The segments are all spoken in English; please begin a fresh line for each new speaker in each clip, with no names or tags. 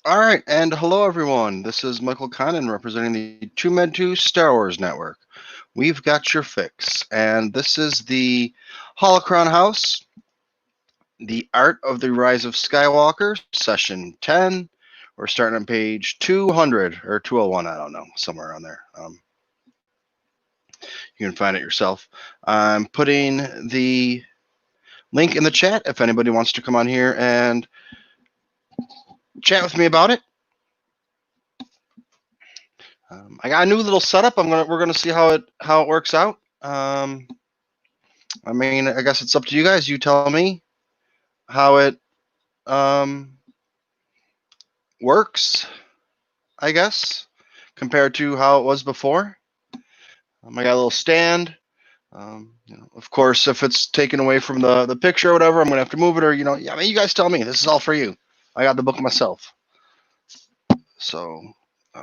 All right, and hello everyone. This is Michael Connon representing the TooMedToo Star Wars Network. We've got your fix, and this is the Holocron House, the Art of the Rise of Skywalker, Session 10. We're starting on page 200 or 201. I don't know, somewhere around there. You can find it yourself. I'm putting the link in the chat if anybody wants to come on here and chat with me about it. I got a new little setup. We're gonna see how it works out. I mean, I guess it's up to you guys. You tell me how it works. I guess compared to how it was before. I got a little stand. Of course, if it's taken away from the picture or whatever, I'm gonna have to move it. Or I mean, you guys tell me. This is all for you. I got the book myself, so.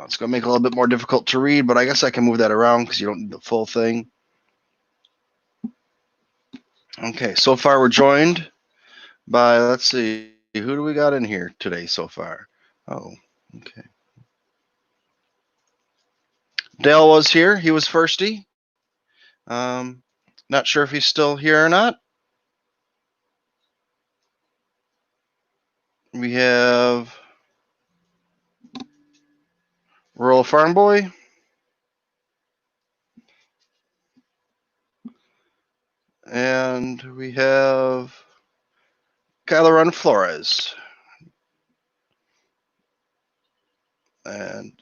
It's going to make it a little bit more difficult to read, but I guess I can move that around because you don't need the full thing. Okay, so far we're joined by, let's see, who do we got in here today so far? Oh, okay. Dale was here. He was firsty. Not sure if he's still here or not. We have Rural Farm Boy. And we have Kylo Ren Flores. And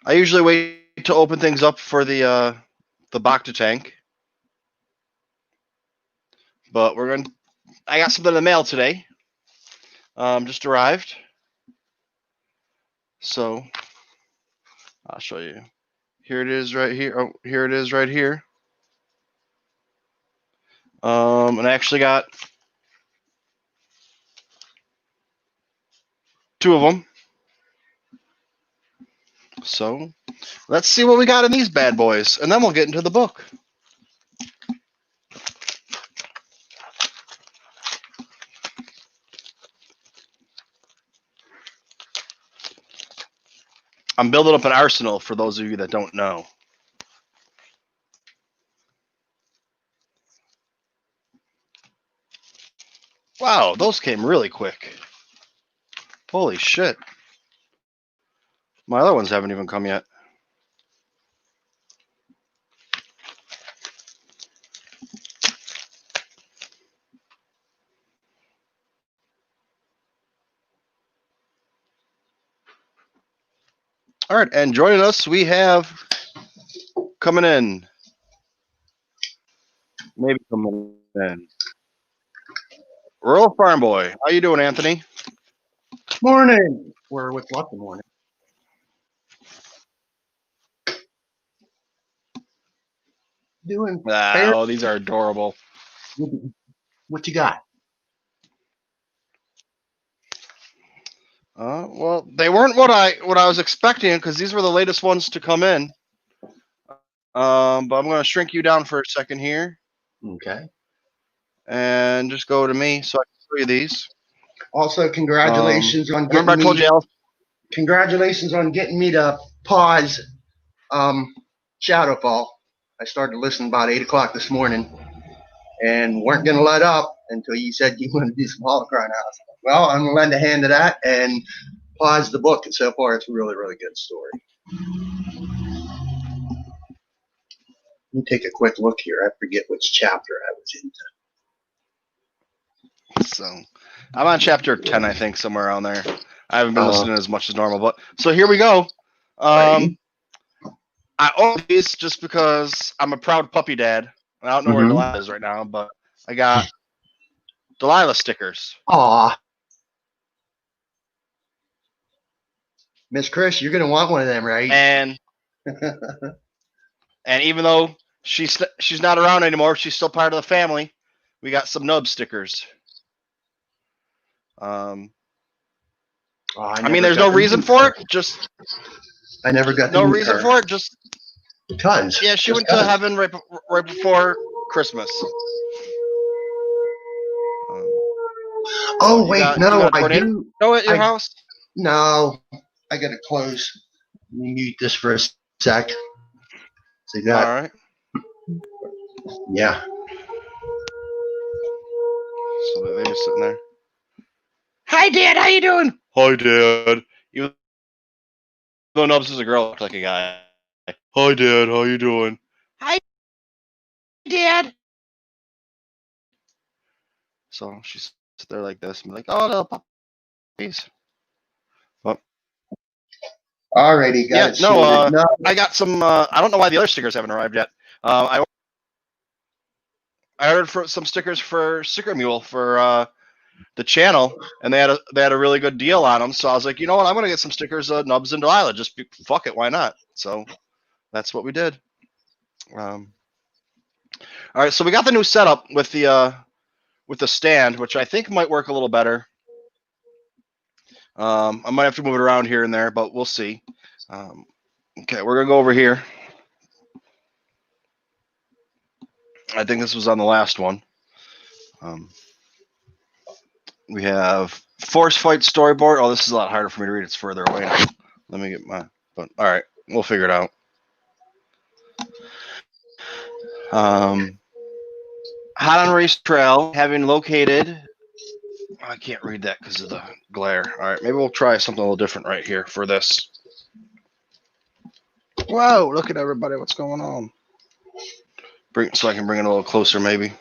I usually wait to open things up for the Bacta tank. But I got something in the mail today. Just arrived. So I'll show you. Here it is right here. Oh, here it is right here. And I actually got 2 of them. So let's see what we got in these bad boys, and then we'll get into the book. I'm building up an arsenal for those of you that don't know. Wow, those came really quick. Holy shit. My other ones haven't even come yet. All right, and joining us, we have coming in. Maybe coming in. Rural Farm Boy. How you doing, Anthony?
Morning. We're with luck in the morning. Doing fair.
Oh, these are adorable.
What you got?
Well, they weren't what I was expecting because these were the latest ones to come in. But I'm going to shrink you down for a second here.
Okay.
And just go to me so I can show you these.
Also, congratulations on getting
remember I told you, Al?
Congratulations on getting me to pause Shadowfall. I started listening about 8 o'clock this morning and weren't going to let up until you said you wanted to do some Holocron House. Well, I'm going to lend a hand to that and pause the book. And so far, it's a really, really good story. Let me take a quick look here. I forget which chapter I was into.
So I'm on chapter 10, I think, somewhere around there. I haven't been listening as much as normal, but so here we go. I own these just because I'm a proud puppy dad. I don't know where Delilah is right now, but I got Delilah stickers.
Aw. Miss Chris, you're going to want one of them, right?
And even though she's not around anymore, she's still part of the family. We got some nub stickers. I mean, there's no reason for it. Just
I never got
no reason for it. Just
because.
Yeah, she went to heaven right before Christmas.
Oh wait, no, I do.
Know at your house?
No, I gotta close. Let me mute this for a sec. So you
All
got,
right.
yeah.
So they're just sitting there. Hi, Dad. How you doing? Hi, Dad. Even though Nubs is a girl, looks like a guy. Hi, Dad. How you doing? Hi, Dad. So she's there like this and be like, "Oh, little puppies." Well,
Alrighty, got
yeah,
it sorted. No,
I got some. I don't know why the other stickers haven't arrived yet. I ordered for some stickers for Sticker Mule for the channel, and they had a really good deal on them. So I was like, you know what, I'm gonna get some stickers of Nubs and Delilah. Just fuck it, why not? So that's what we did. All right, so we got the new setup with the stand, which I think might work a little better. I might have to move it around here and there, but we'll see. Okay, we're gonna go over here. I think this was on the last one. We have Force Fight Storyboard. Oh, this is a lot harder for me to read. It's further away now. Let me get my. But all right, we'll figure it out. Hot on Race Trail, having located. I can't read that because of the glare. All right, maybe we'll try something a little different right here for this. Whoa! Look at everybody. What's going on? So I can bring it a little closer, maybe.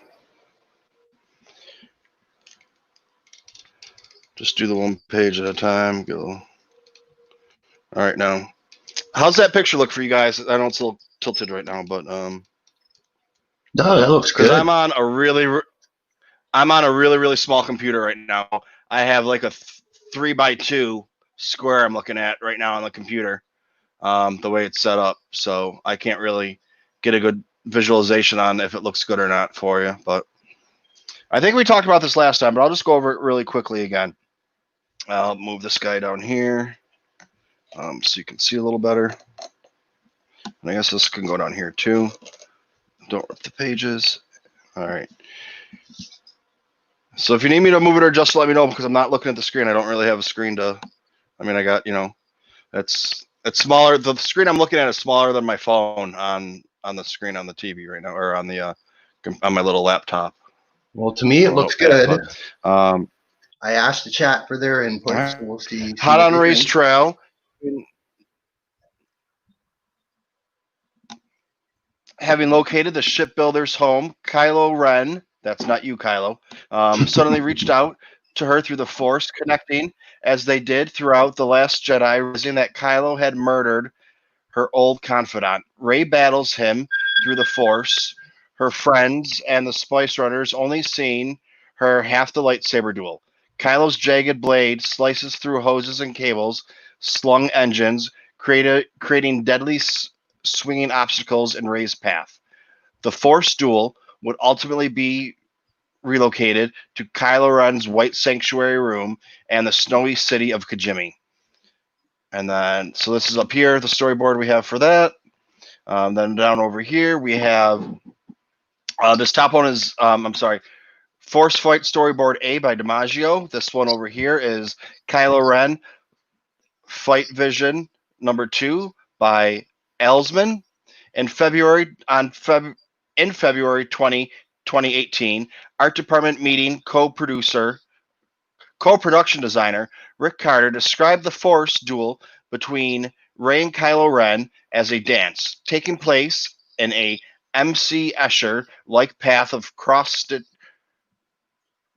Just do the one page at a time. Go. All right, now, how's that picture look for you guys? I know it's a little tilted right now, but
no, that looks good.
because I'm on a really small computer right now. I have like a 3x2 square I'm looking at right now on the computer. The way it's set up, so I can't really get a good visualization on if it looks good or not for you. But I think we talked about this last time, but I'll just go over it really quickly again. I'll move this guy down here so you can see a little better. And I guess this can go down here too. Don't rip the pages. All right. So if you need me to move it or just let me know, because I'm not looking at the screen. I don't really have a screen to. I mean, I got it's smaller. The screen I'm looking at is smaller than my phone on the screen on the TV right now, or on the on my little laptop.
Well, to me, it looks good.
But,
I asked the chat for their input,
right.
so we'll see.
Hot on Race Trail. Having located the shipbuilder's home, Kylo Ren, that's not you, Kylo, suddenly reached out to her through the Force, connecting as they did throughout The Last Jedi, realizing that Kylo had murdered her old confidant. Rey battles him through the Force, her friends, and the Spice Runners, only seeing her half the lightsaber duel. Kylo's jagged blade slices through hoses and cables, slung engines, creating deadly swinging obstacles in Rey's path. The Force duel would ultimately be relocated to Kylo Ren's White Sanctuary room and the snowy city of Kijimi. And then, so this is up here, the storyboard we have for that. Then down over here, we have this top one is, Force Fight Storyboard A by DiMaggio. This one over here is Kylo Ren Fight Vision number 2 by Elsman. In February 2018, Art Department meeting co-production designer Rick Carter described the Force duel between Rey and Kylo Ren as a dance, taking place in a MC Escher-like path of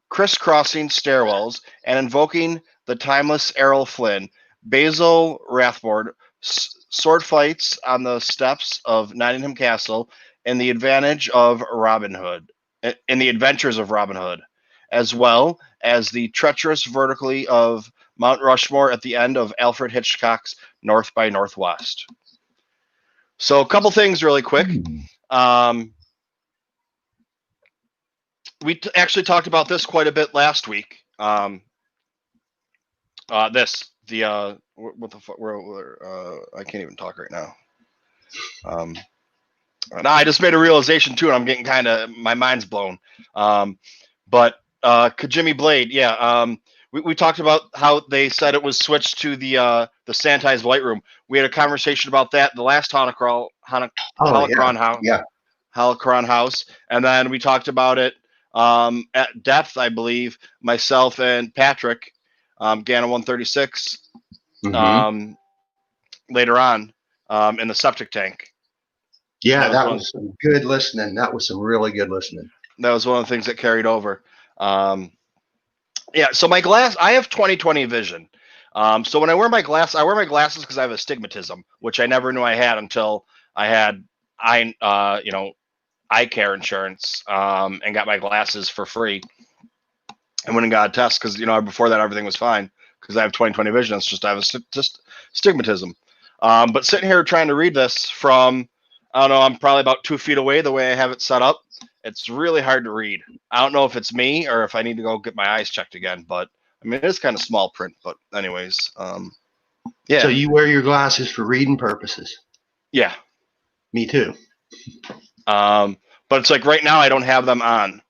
crisscrossing stairwells and invoking the timeless Errol Flynn, Basil Rathbone, sword fights on the steps of Nottingham Castle, and the adventures of Robin Hood, as well as the treacherous vertically of Mount Rushmore at the end of Alfred Hitchcock's North by Northwest. So a couple things really quick. We actually talked about this quite a bit last week. What the fuck? I can't even talk right now. I just made a realization too, and I'm getting my mind's blown. But Kijimi Blade, yeah. we talked about how they said it was switched to the sanitized light room. We had a conversation about that the last Holocron house.
Yeah.
Holocron house, and then we talked about it at depth, I believe, myself and Patrick, Gana 136, later on in the septic tank.
Yeah, that was some good listening. That was some really good listening.
That was one of the things that carried over. Yeah, so my glass, I have 20/20 vision. So when I wear my glasses because I have astigmatism, which I never knew I had until I had eye care insurance and got my glasses for free. And went and got a test because before that everything was fine because I have 20/20 vision. It's just I have just astigmatism. But sitting here trying to read this from, I don't know, I'm probably about 2 feet away the way I have it set up. It's really hard to read. I don't know if it's me or if I need to go get my eyes checked again. But I mean, it is kind of small print. But anyways, yeah.
So you wear your glasses for reading purposes?
Yeah.
Me too.
But it's like right now I don't have them on.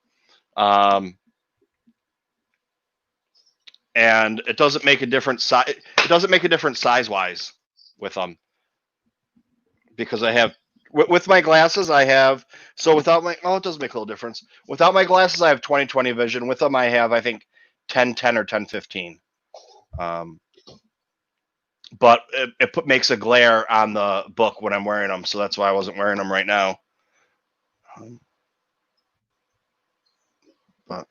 And it doesn't make a difference. It doesn't make a difference size-wise with them because I have with my glasses. I have without my it does make a little difference. Without my glasses, I have 20/20 vision. With them, I have I think 10/10 or 10/15. But it makes a glare on the book when I'm wearing them, so that's why I wasn't wearing them right now. But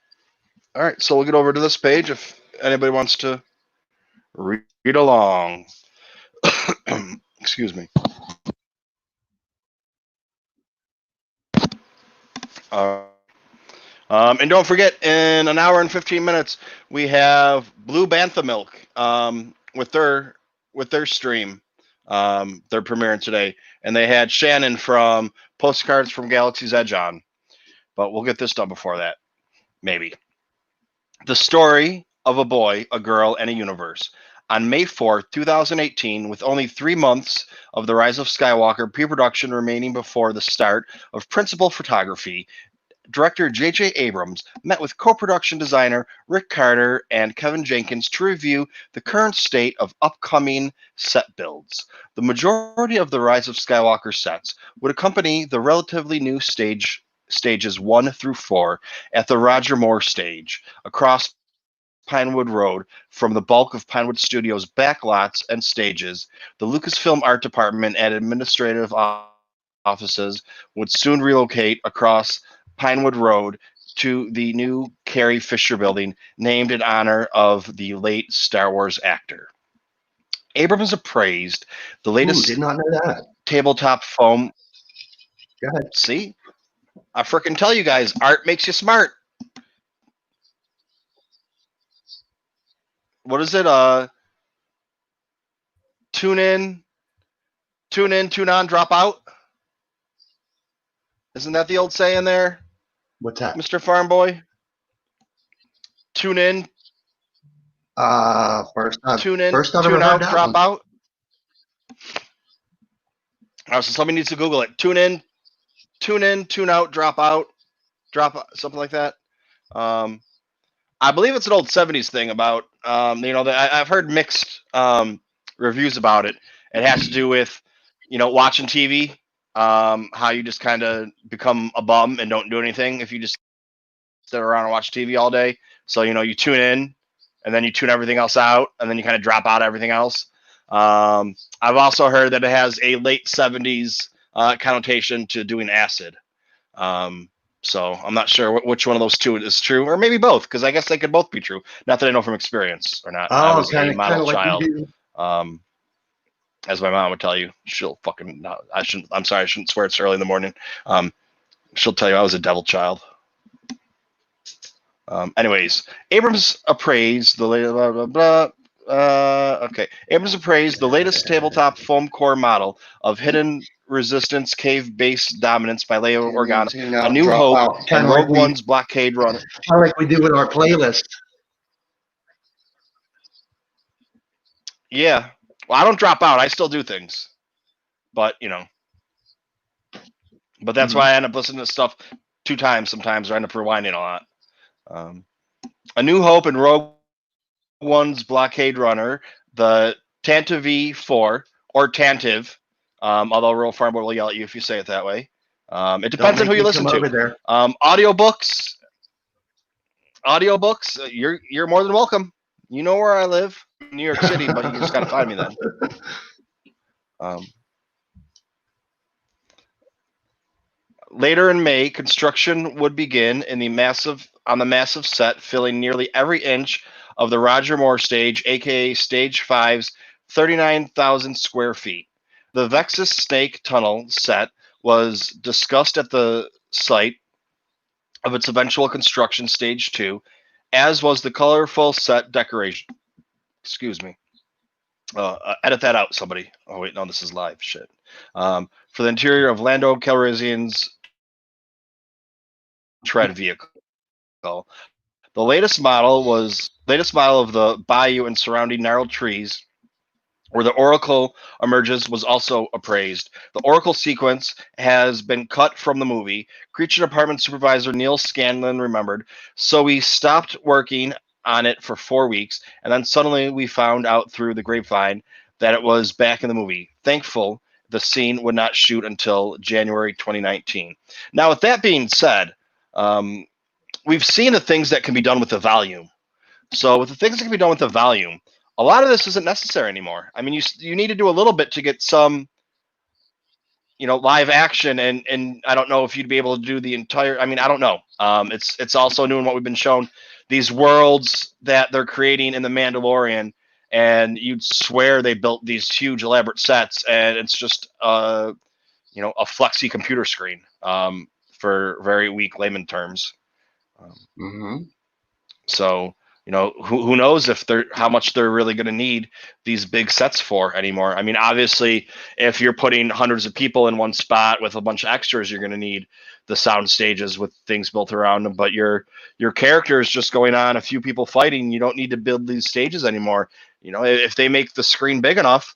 all right, so we'll get over to this page if anybody wants to read along. Excuse me. And don't forget, in an hour and 15 minutes, we have Blue Bantha Milk with their stream. They're premiering today, and they had Shannon from Postcards from Galaxy's Edge on. But we'll get this done before that, maybe. The story of a boy, a girl, and a universe. On May 4th, 2018, with only 3 months of The Rise of Skywalker pre-production remaining before the start of principal photography, director J.J. Abrams met with co-production designer Rick Carter and Kevin Jenkins to review the current state of upcoming set builds. The majority of the Rise of Skywalker sets would accompany the relatively new stages 1 through 4 at the Roger Moore stage across Pinewood Road from the bulk of Pinewood Studios' backlots and stages. The Lucasfilm art department and administrative offices would soon relocate across Pinewood Road to the new Carrie Fisher building, named in honor of the late Star Wars actor. Abrams appraised the latest
did not know that.
Tabletop foam.
Go ahead.
See? I frickin' tell you guys, art makes you smart. What is it? Tune in, tune on, drop out. Isn't that the old saying there?
What's that,
Mr. Farm Boy? Tune in.
First time.
Tune in.
First time
tune
I've
out.
heard
Drop
that
out. So somebody needs to Google it. Tune in. Tune out. Drop out. Something like that. I believe it's an old 70s thing about I've heard mixed reviews about it. It has to do with watching TV. How you just kind of become a bum and don't do anything if you just sit around and watch TV all day. So, you tune in and then you tune everything else out and then you kind of drop out everything else. I've also heard that it has a late 70s connotation to doing acid. So I'm not sure which one of those two is true, or maybe both, because I guess they could both be true. Not that I know from experience or not. I was a model child. As my mom would tell you, she'll fucking. No, I'm sorry, I shouldn't swear. It's early in the morning. She'll tell you I was a devil child. Anyways, Abrams appraised the latest. Blah, blah, blah. Okay. Abrams appraised the latest tabletop foam core model of Hidden Resistance Cave Base Dominance by Leia Organa, A New Hope, and Rogue One's Blockade Runner.
Kind of like we do with our playlist.
Yeah. Well, I don't drop out. I still do things. But, But that's why I end up listening to stuff 2 times sometimes, or I end up rewinding a lot. A New Hope and Rogue One's Blockade Runner, the Tantive 4 or Tantive, although Real Farmboy will yell at you if you say it that way. It depends on who you listen to.
Over there.
Audiobooks, you're more than welcome. You know where I live, New York City, but you just got to find me then. Later in May, construction would begin on the massive set, filling nearly every inch of the Roger Moore stage, aka Stage 5's 39,000 square feet. The Vexus Snake Tunnel set was discussed at the site of its eventual construction, Stage 2, as was the colorful set decoration. Excuse me. Edit that out, somebody. Oh, wait, no, this is live. Shit. For the interior of Lando Calrissian's tread vehicle. The latest model of the bayou and surrounding gnarled trees where the Oracle emerges was also appraised. The Oracle sequence has been cut from the movie. Creature Department Supervisor Neil Scanlon remembered, so we stopped working on it for 4 weeks, and then suddenly we found out through the grapevine that it was back in the movie. Thankful the scene would not shoot until January 2019. Now, with that being said, we've seen the things that can be done with the volume. So with the things that can be done with the volume, a lot of this isn't necessary anymore. I mean, you need to do a little bit to get some, live action, and I don't know if you'd be able to do the entire. I mean, I don't know. It's also new in what we've been shown. These worlds that they're creating in the Mandalorian, and you'd swear they built these huge elaborate sets, and it's just a flexy computer screen, for very weak layman terms. So who knows how much they're really going to need these big sets for anymore. I mean, obviously, if you're putting hundreds of people in one spot with a bunch of extras, you're going to need the sound stages with things built around them. But your character is just going on, a few people fighting. You don't need to build these stages anymore. If they make the screen big enough,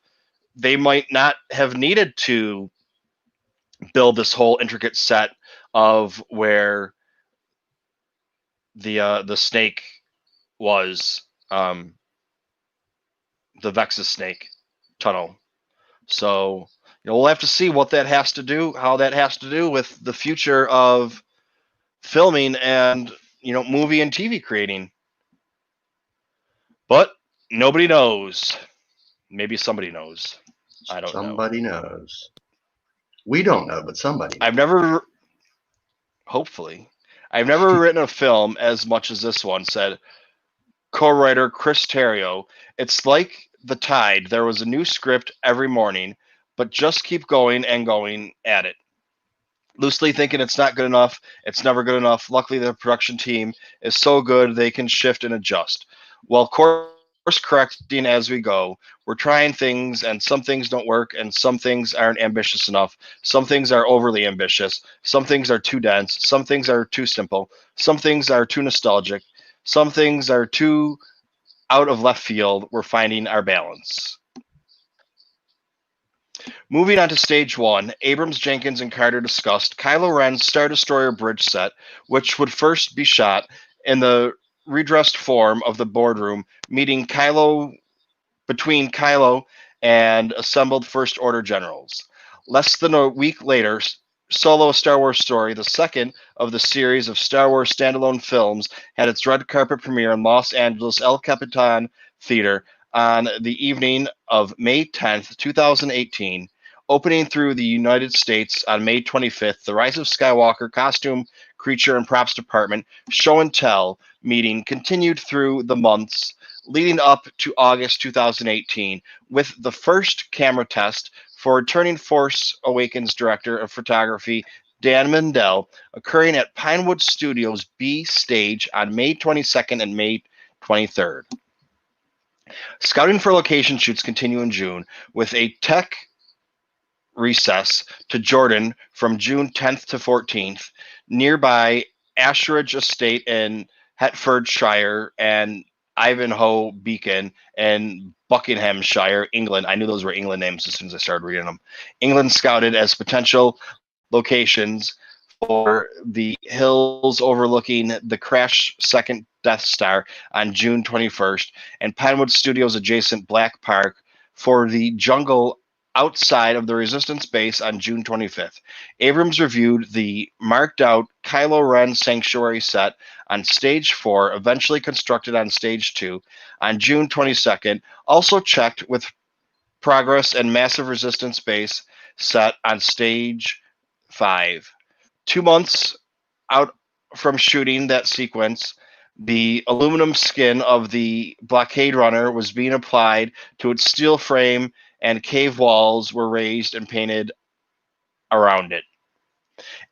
they might not have needed to build this whole intricate set of where the snake was, the Vexus Snake Tunnel. So we'll have to see what that has to do, how that has to do with the future of filming and movie and TV creating. But nobody knows. Maybe somebody knows. I don't know.
Somebody knows. We don't know, but somebody
knows. I've never written a film as much as this one, said co-writer Chris Terrio. It's like the tide. There was a new script every morning, but just keep going and going at it. Loosely thinking it's not good enough. It's never good enough. Luckily, the production team is so good they can shift and adjust. Well, course correcting as we go. We're trying things, and some things don't work, and some things aren't ambitious enough. Some things are overly ambitious. Some things are too dense. Some things are too simple. Some things are too nostalgic. Some things are too out of left field. We're finding our balance. Moving on to Stage 1, Abrams, Jenkins, and Carter discussed Kylo Ren's Star Destroyer bridge set, which would first be shot in the redressed form of the boardroom meeting between Kylo and assembled First Order generals. Less than a week later, Solo: A Star Wars Story, the second of the series of Star Wars standalone films, had its red carpet premiere in Los Angeles El Capitan Theater on the evening of May 10th, 2018. Opening through the United States on May 25th, the Rise of Skywalker costume, creature, and props department show and tell meeting continued through the months leading up to August 2018 with the first camera test for returning Force Awakens director of photography Dan Mindell occurring at Pinewood Studios B stage on May 22nd and May 23rd. Scouting for location shoots continue in June with a tech recess to Jordan from June 10th to 14th, nearby Ashridge Estate in Hertfordshire and Ivanhoe Beacon in Buckinghamshire, England. I knew those were England names as soon as I started reading them. England scouted as potential locations for the hills overlooking the crash second Death Star on June 21st, and Pinewood Studios adjacent Black Park for the jungle outside of the Resistance base on June 25th. Abrams reviewed the marked out Kylo Ren Sanctuary set on Stage 4, eventually constructed on Stage 2, on June 22nd. Also checked with progress and massive Resistance base set on Stage 5. 2 months out from shooting that sequence, the aluminum skin of the blockade runner was being applied to its steel frame, and cave walls were raised and painted around it.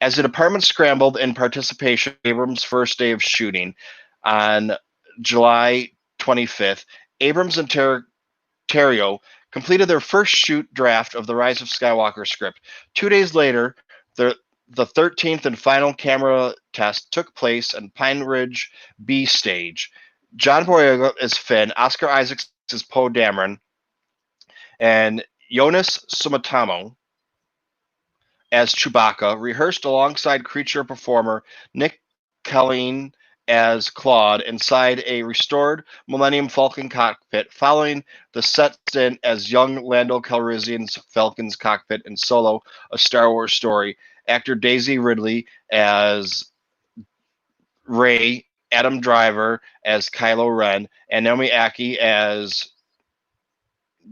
As the department scrambled in participation in Abrams' first day of shooting on July 25th, Abrams and Terrio completed their first shoot draft of the Rise of Skywalker script. 2 days later, the 13th and final camera test took place in Pine Ridge B stage. John Boyega as Finn, Oscar Isaacs as Poe Dameron, and Jonas Sumatamo as Chewbacca rehearsed alongside creature performer Nick Colleen as Claude inside a restored Millennium Falcon cockpit, following the set stint as young Lando Calrissian's Falcon's cockpit in Solo, a Star Wars story. Actor Daisy Ridley as Rey, Adam Driver as Kylo Ren, and Naomi Ackie as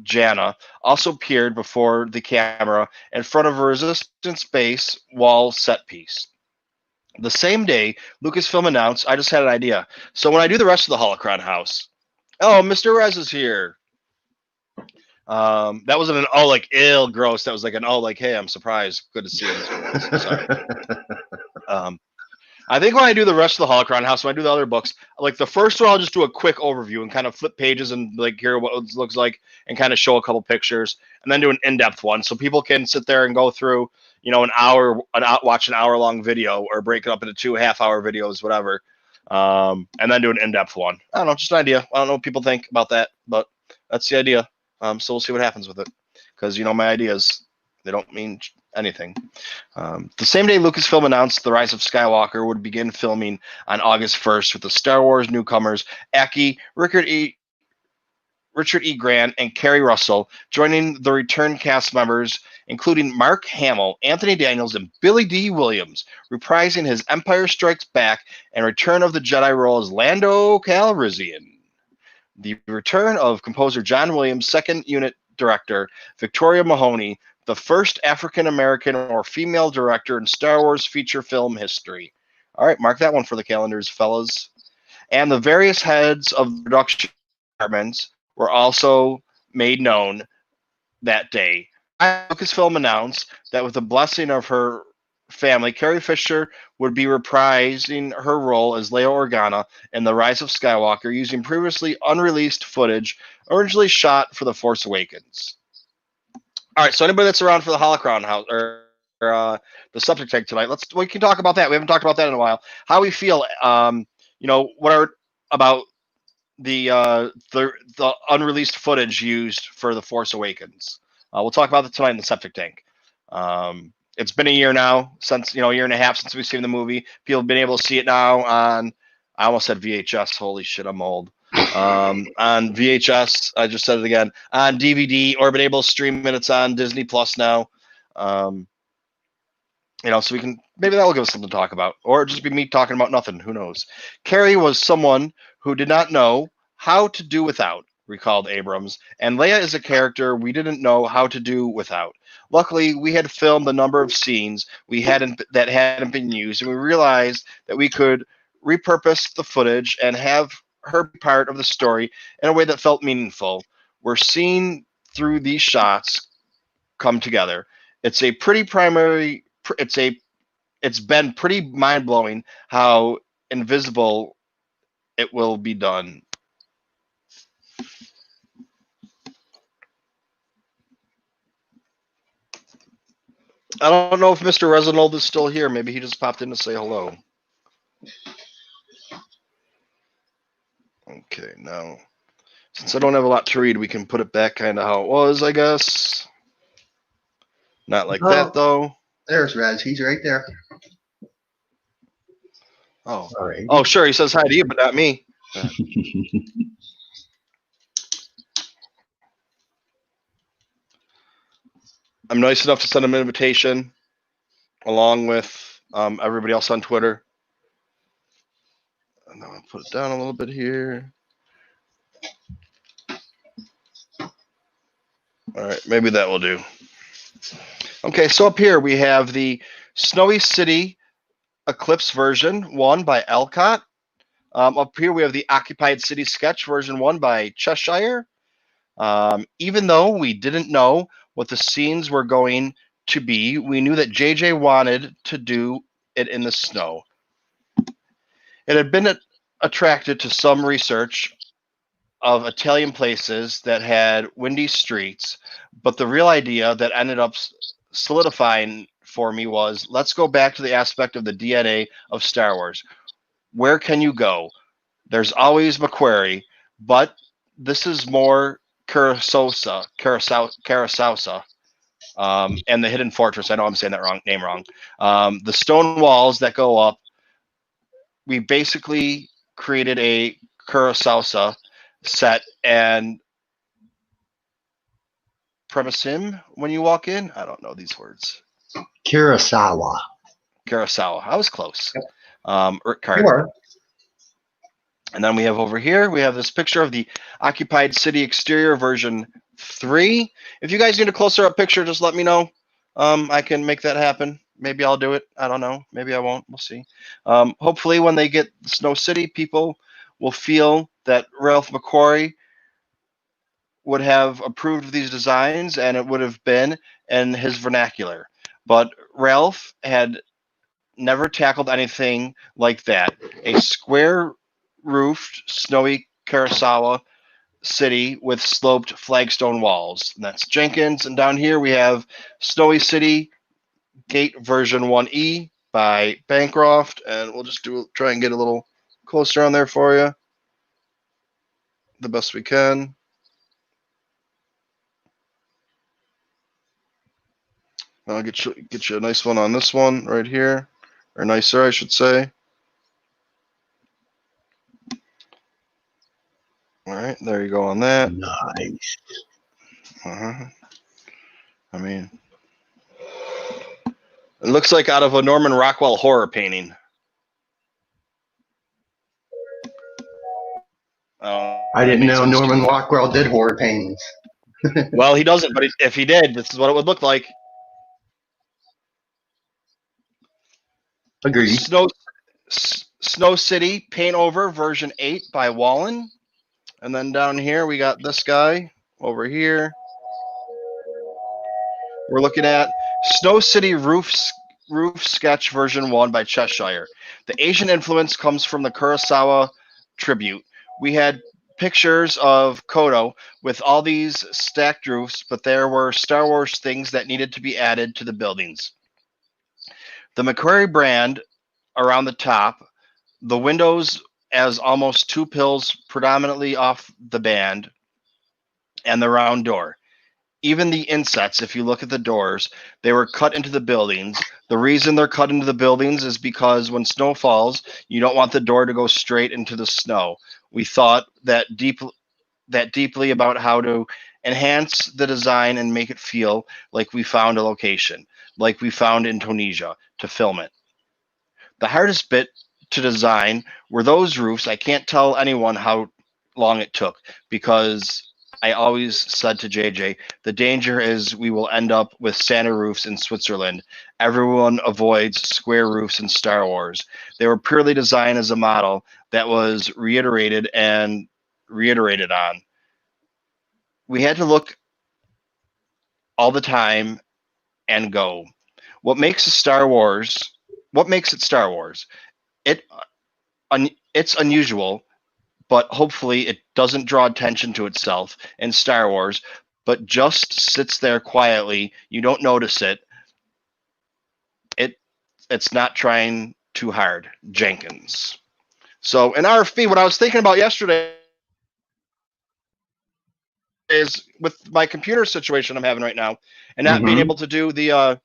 Jannah also appeared before the camera in front of a Resistance base wall set piece. The same day, Lucasfilm announced, I just had an idea. So when I do the rest of the Holocron house, oh, Mr. Rez is here. That wasn't an oh like ill gross. That was like an oh like hey, I'm surprised. Good to see you, Mr. Rez. Sorry. I think when I do the rest of the Holocron house, when I do the other books, like the first one, I'll just do a quick overview and kind of flip pages and like hear what it looks like and kind of show a couple pictures, and then do an in-depth one so people can sit there and go through, you know, watch an hour-long video or break it up into 2 half-hour videos, whatever, and then do an in-depth one. I don't know, just an idea. I don't know what people think about that, but that's the idea. So we'll see what happens with it, because, you know, my ideas, they don't mean anything. The same day Lucasfilm announced The Rise of Skywalker would begin filming on August 1st with the Star Wars newcomers Aki, Richard E. Grant, and Kerry Russell joining the return cast members, including Mark Hamill, Anthony Daniels, and Billy D. Williams, reprising his Empire Strikes Back and Return of the Jedi role as Lando Calrissian. The return of composer John Williams, second unit director Victoria Mahoney, the first African-American or female director in Star Wars feature film history. All right, mark that one for the calendars, fellas. And the various heads of production departments were also made known that day. Lucasfilm announced that with the blessing of her family, Carrie Fisher would be reprising her role as Leia Organa in The Rise of Skywalker using previously unreleased footage originally shot for The Force Awakens. All right, so anybody that's around for the Holocron house or the subject tag tonight, we can talk about that. We haven't talked about that in a while. How we feel, you know, what are about the unreleased footage used for The Force Awakens. We'll talk about that tonight in the septic tank. It's been a year now since, you know, a year and a half since we've seen the movie. People have been able to see it now on, I almost said VHS. Holy shit, I'm old. On VHS, I just said it again, on DVD, or been able to stream it. It's on Disney Plus now. You know, so we can, maybe that will give us something to talk about, or just be me talking about nothing. Who knows? Carrie was someone who did not know how to do without, recalled Abrams, and Leia is a character we didn't know how to do without. Luckily, we had filmed a number of scenes that hadn't been used, and we realized that we could repurpose the footage and have her part of the story in a way that felt meaningful. We're seeing through these shots come together. It's been pretty mind-blowing how invisible it will be done. I don't know if Mr. Resinold is still here. Maybe he just popped in to say hello. Okay, now, since I don't have a lot to read, we can put it back kind of how it was, I guess. Not like that, though.
There's Rez. He's right there.
Oh.
All right.
Oh, sure. He says hi to you, but not me. I'm nice enough to send him an invitation along with everybody else on Twitter. And then I'll put it down a little bit here. All right, maybe that will do. Okay, so up here we have the Snowy City Eclipse version 1 by Elcott. Up here we have the Occupied City Sketch version 1 by Cheshire. Even though we didn't know what the scenes were going to be, we knew that JJ wanted to do it in the snow. It had been attracted to some research of Italian places that had windy streets, but the real idea that ended up solidifying for me was, let's go back to the aspect of the DNA of Star Wars. Where can you go? There's always Macquarie, but this is more Carousa, and the Hidden Fortress. I know I'm saying that name wrong. The stone walls that go up. We basically created a Carousa set and Premisim when you walk in. I don't know these words.
Kurosawa.
I was close.
Yep.
Rick Carter. And then we have over here, we have this picture of the Occupied City exterior version 3. If you guys need a closer up picture, just let me know. I can make that happen. Maybe I'll do it. I don't know. Maybe I won't. We'll see. Hopefully when they get Snow City, people will feel that Ralph McQuarrie would have approved of these designs and it would have been in his vernacular. But Ralph had never tackled anything like that. A square roofed, snowy Kurosawa city with sloped flagstone walls. And that's Jenkins. And down here we have Snowy City Gate version 1E by Bancroft. And we'll just try and get a little closer on there for you. The best we can. I'll get you a nice one on this one right here. Or nicer, I should say. All right, there you go on that.
Nice.
I mean, it looks like out of a Norman Rockwell horror painting.
I didn't know Norman Rockwell did horror paintings.
Well, he doesn't, but if he did, this is what it would look like.
Agreed.
Snow City Paint Over version 8 by Wallen. And then down here, we got this guy over here. We're looking at Snow City Roof Sketch version 1 by Cheshire. The Asian influence comes from the Kurosawa tribute. We had pictures of Kodo with all these stacked roofs, but there were Star Wars things that needed to be added to the buildings. The McQuarrie brand around the top, the windows as almost 2 pills predominantly off the band, and the round door. Even the insets, if you look at the doors, they were cut into the buildings. The reason they're cut into the buildings is because when snow falls, you don't want the door to go straight into the snow. We thought that deeply about how to enhance the design and make it feel like we found a location, like we found in Tunisia to film it. The hardest bit to design were those roofs. I can't tell anyone how long it took because I always said to JJ, the danger is we will end up with Santa roofs in Switzerland. Everyone avoids square roofs in Star Wars. They were purely designed as a model that was reiterated on. We had to look all the time and go, what makes it Star Wars? It's unusual, but hopefully it doesn't draw attention to itself in Star Wars, but just sits there quietly. You don't notice it. It's not trying too hard. Jenkins. So in RFP, what I was thinking about yesterday is with my computer situation I'm having right now and not being able to do the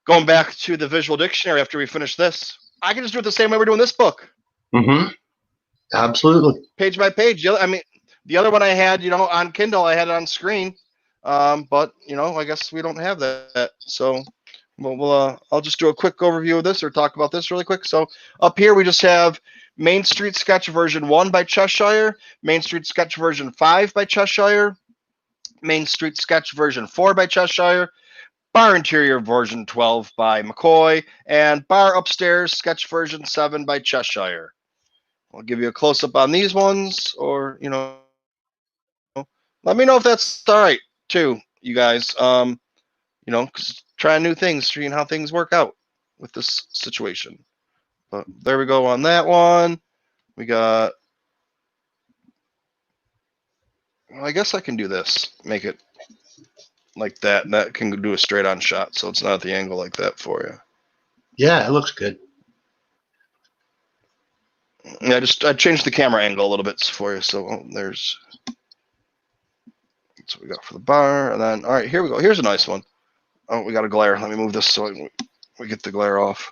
going back to the visual dictionary after we finish this. I can just do it the same way we're doing this book.
Mm-hmm. Absolutely.
Page by page. The other one I had, on Kindle, I had it on screen. But I guess we don't have that. So I'll just do a quick overview of this or talk about this really quick. So up here we just have Main Street Sketch version 1 by Cheshire, Main Street Sketch version 5 by Cheshire, Main Street Sketch version 4 by Cheshire, Bar Interior version 12 by McCoy, and Bar Upstairs Sketch version 7 by Cheshire. I'll give you a close-up on these ones, or, let me know if that's all right, too, you guys. 'Cause trying new things, seeing how things work out with this situation. But there we go on that one. We got, well, I guess I can do this, make it like that, and that can do a straight-on shot, so it's not at the angle like that for you.
Yeah, it looks good.
Yeah, I changed the camera angle a little bit for you, so that's what we got for the bar. And then, all right, here we go. Here's a nice one. Oh, we got a glare. Let me move this so we get the glare off.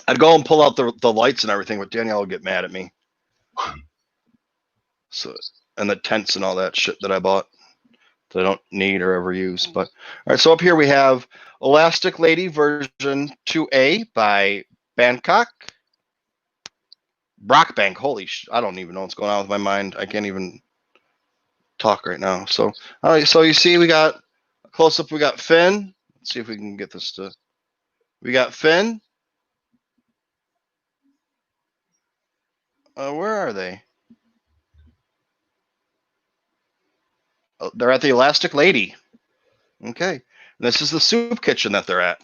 I'd go and pull out the lights and everything, but Danielle would get mad at me. So, and the tents and all that shit that I bought that I don't need or ever use. But all right, so up here we have Elastic Lady version 2A by Brockbank. Holy I don't even know what's going on with my mind. I can't even talk right now. So, all right, so you see we got a close-up. We got Finn. Let's see if we can get this to. We got Finn. Where are they? Oh, they're at the Elastic Lady. Okay. And this is the soup kitchen that they're at.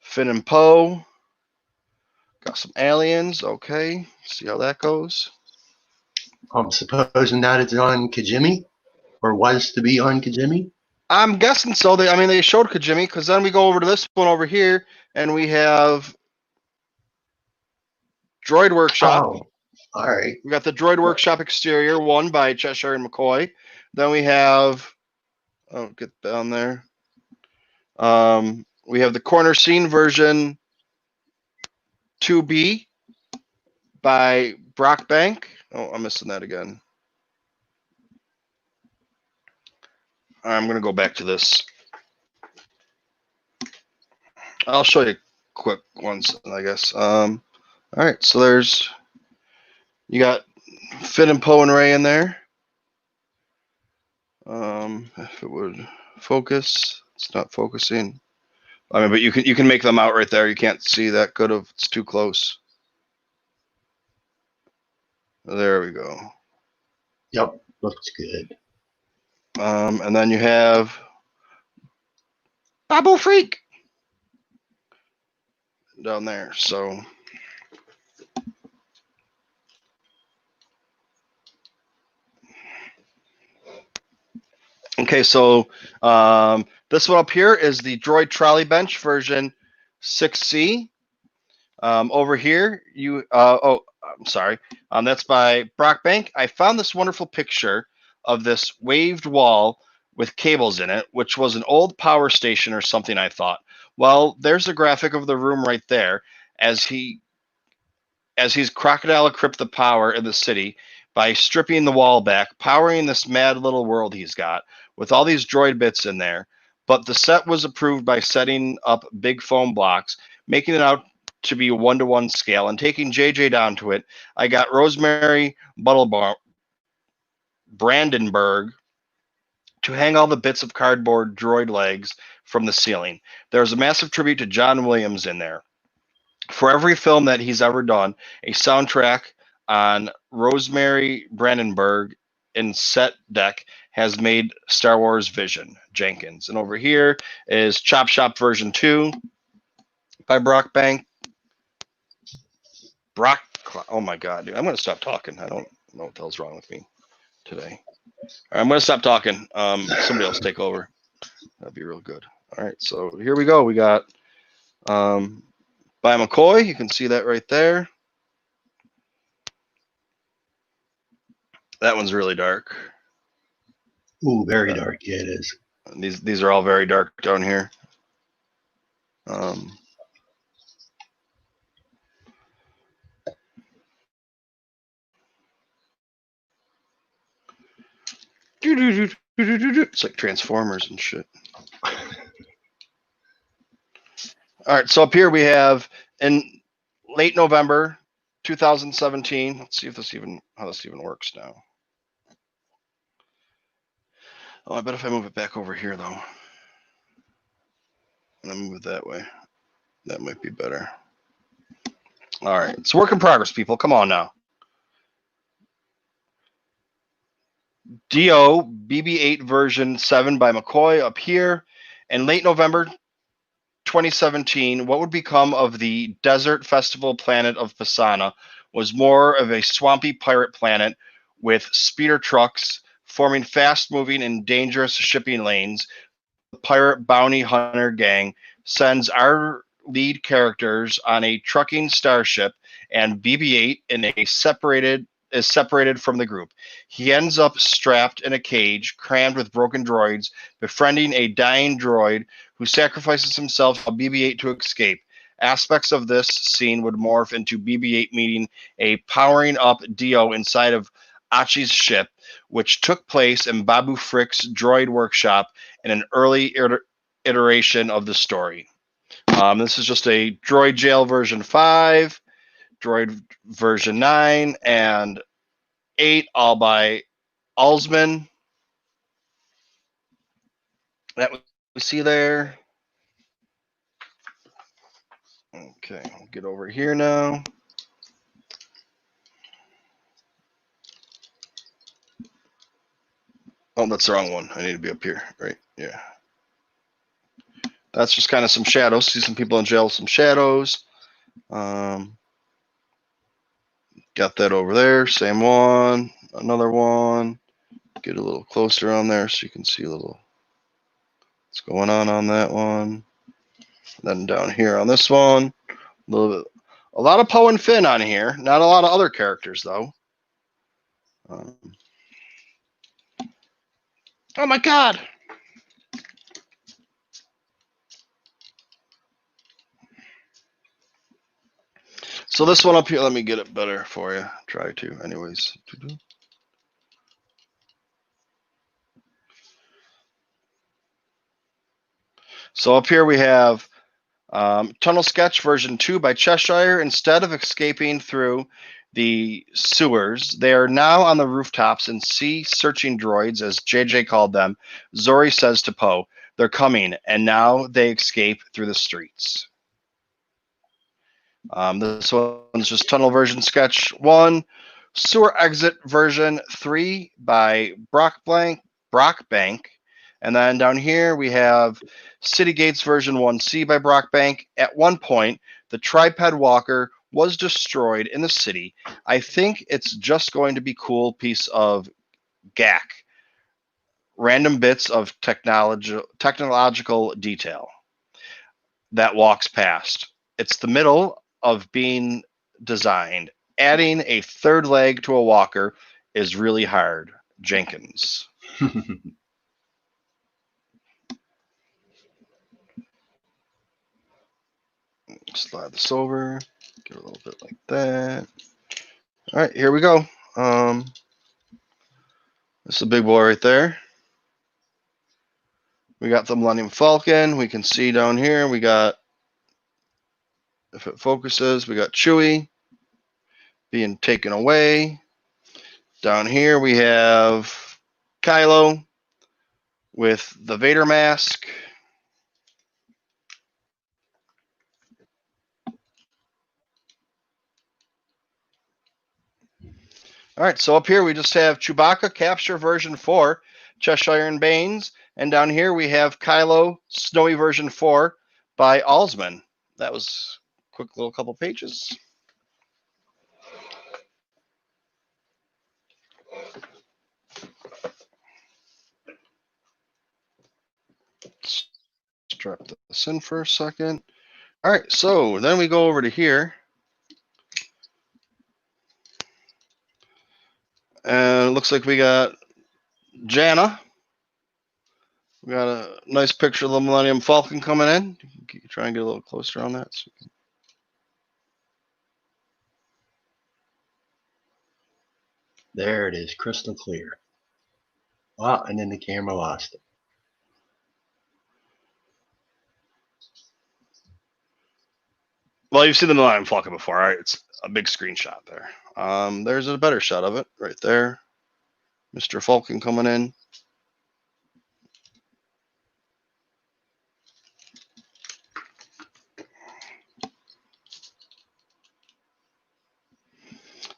Finn and Poe. Got some aliens. Okay. See how that goes.
I'm supposing that it's on Kijimi, or was to be on Kijimi.
I'm guessing so. They showed Kijimi, because then we go over to this one over here, and we have Droid Workshop.
Oh, all right.
We got the Droid Workshop exterior, 1 by Cheshire and McCoy. Then we have, get down there. We have the corner scene version 2B by Brockbank. Oh, I'm missing that again. I'm going to go back to this. I'll show you quick ones, I guess. All right, so you got Finn and Poe and Ray in there. If it would focus, it's not focusing. But you can make them out right there. You can't see that good if it's too close. There we go.
Yep, looks good.
And then you have Babu Freak down there. So okay, so this one up here is the Droid Trolley Bench version 6C. Over here, I'm sorry. That's by Brockbank. I found this wonderful picture of this waved wall with cables in it, which was an old power station or something, I thought. Well, there's a graphic of the room right there as he's crocodile equipped the power in the city by stripping the wall back, powering this mad little world he's got with all these droid bits in there. But the set was approved by setting up big foam blocks, making it out to be 1-to-1 scale, and taking JJ down to it, I got Rosemary Brandenburg to hang all the bits of cardboard droid legs from the ceiling. There's a massive tribute to John Williams in there. For every film that he's ever done, a soundtrack on Rosemary Brandenburg in set deck has made Star Wars Vision Jenkins. And over here is Chop Shop version 2 by Brockbank. Oh my God, dude. I'm going to stop talking. I don't know what the hell's wrong with me today. All right, I'm going to stop talking. Somebody else take over. That'd be real good. All right, so here we go. We got by McCoy. You can see that right there. That one's really dark.
Ooh, very dark. Yeah, it is.
These are all very dark down here. It's like Transformers and shit. All right, so up here we have in late November 2017. Let's see if how this even works now. Oh, I bet if I move it back over here though, and I move it that way, that might be better. All right, it's work in progress, people. Come on now. DO BB-8 version 7 by McCoy up here. In late November 2017, what would become of the desert festival planet of Pisana was more of a swampy pirate planet with speeder trucks forming fast-moving and dangerous shipping lanes. The pirate bounty hunter gang sends our lead characters on a trucking starship, and BB-8 is separated from the group. He ends up strapped in a cage, crammed with broken droids, befriending a dying droid who sacrifices himself to BB-8 to escape. Aspects of this scene would morph into BB-8 meeting a powering up Dio inside of Achi's ship, which took place in Babu Frick's Droid Workshop in an early iteration of the story. This is just a Droid Jail version 5, Droid version 9, and 8, all by Alsman. That we see there. Okay, we'll get over here now. Oh, that's the wrong one. I need to be up here, right? Yeah. That's just kind of some shadows. See some people in jail, some shadows. Got that over there. Same one. Another one. Get a little closer on there so you can see a little what's going on that one. Then down here on this one, a lot of Poe and Finn on here. Not a lot of other characters though. Oh my God! So this one up here, let me get it better for you. Try to, anyways. So up here we have Tunnel Sketch version 2 by Cheshire. Instead of escaping through the sewers, they are now on the rooftops and see searching droids, as JJ called them. Zori says to Poe, "They're coming," and now they escape through the streets. This one's just Tunnel version Sketch 1. Sewer Exit version 3 by Brockbank. And then down here we have City Gates version 1C by Brockbank. At one point, the tripod walker was destroyed in the city. I think it's just going to be cool piece of gack. Random bits of technological detail that walks past. It's the middle of being designed. Adding a third leg to a walker is really hard. Jenkins. Slide this over. Get a little bit like that. All right, here we go. This is a big boy right there. We got the Millennium Falcon. We can see down here, we got, if it focuses, we got Chewie being taken away. Down here we have Kylo with the Vader mask. All right, so up here we just have Chewbacca Capture version 4, Cheshire and Baines. And down here we have Kylo Snowy version 4 by Alsman. That was a quick little couple pages. Let's drop this in for a second. All right, so then we go over to here. And it looks like we got Jannah We got a nice picture of the Millennium Falcon coming in. Try and get a little closer on that.
There it is, crystal clear. Ah, and then the camera lost it.
Well, you've seen the Millennium Falcon before, right? It's a big screenshot there. There's a better shot of it right there. Mr. Falcon coming in.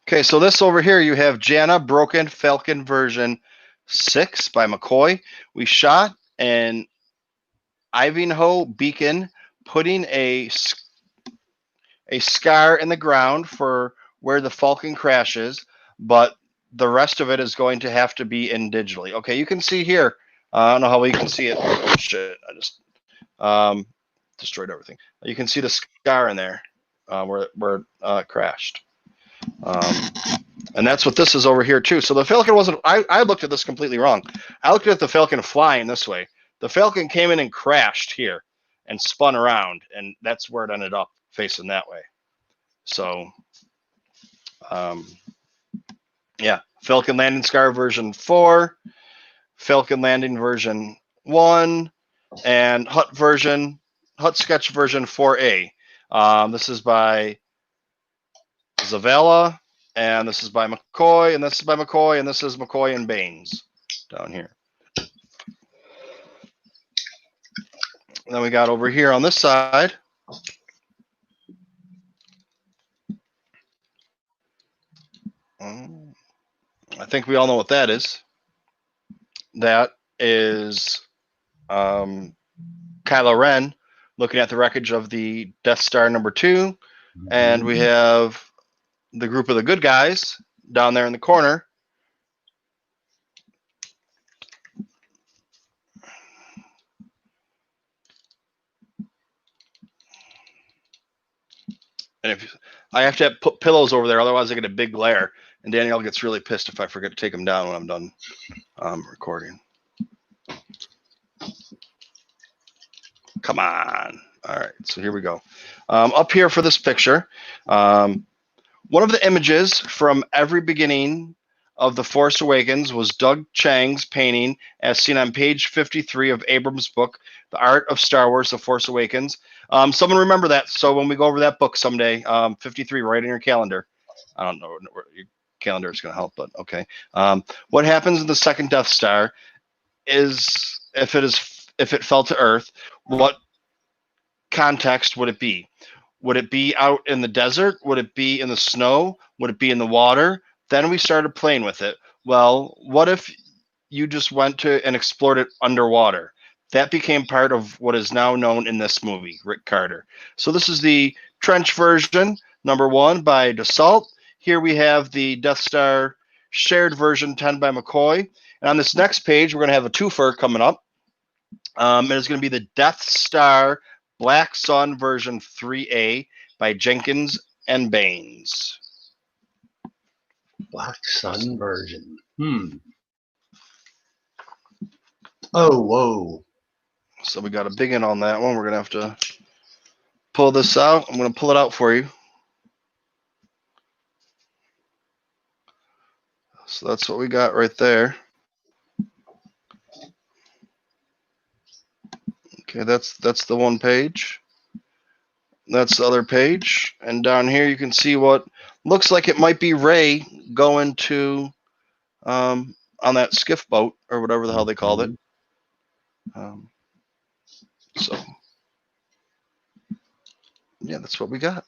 Okay, so this over here, you have Jana Broken Falcon version 6 by McCoy. We shot an Ivanhoe beacon putting a scar in the ground for where the Falcon crashes, but the rest of it is going to have to be in digitally. Okay, you can see here. I don't know how well you can see it. Oh, shit. I just destroyed everything. You can see the scar in there where it crashed. And that's what this is over here too. So the Falcon wasn't, I looked at this completely wrong. I looked at the Falcon flying this way. The Falcon came in and crashed here and spun around, and that's where it ended up, facing that way. So, yeah, Falcon Landing Scar version 4, Falcon Landing version 1, and Hut Sketch version 4A. This is by Zavala, and this is by McCoy, and this is by McCoy, and this is McCoy and Baines down here. And then we got over here on this side. I think we all know what that is. That is Kylo Ren looking at the wreckage of the Death Star number 2. And we have the group of the good guys down there in the corner. And if I have to put pillows over there, otherwise I get a big glare. And Danielle gets really pissed if I forget to take them down when I'm done recording. Come on. All right, so here we go. Up here for this picture, one of the images from every beginning of The Force Awakens was Doug Chiang's painting, as seen on page 53 of Abrams' book, The Art of Star Wars, The Force Awakens. Someone remember that, so when we go over that book someday, 53, right in your calendar. I don't know where your calendar is going to help, but okay. What happens in the second Death Star is, if it fell to Earth, what context would it be? Would it be out in the desert? Would it be in the snow? Would it be in the water? Then we started playing with it. Well, what if you just went to and explored it underwater? That became part of what is now known in this movie, Rick Carter. So this is the trench version, number 1 by Dassault. Here we have the Death Star shared version 10 by McCoy. And on this next page, we're going to have a twofer coming up. And it's going to be the Death Star Black Sun version 3A by Jenkins and Baines.
Black Sun version. Oh, whoa.
So we got a big in on that one. We're going to have to pull this out. I'm going to pull it out for you. So that's what we got right there. Okay, that's the one page. That's the other page. And down here you can see what looks like it might be Rey going to on that skiff boat or whatever the hell they called it. So yeah, that's what we got.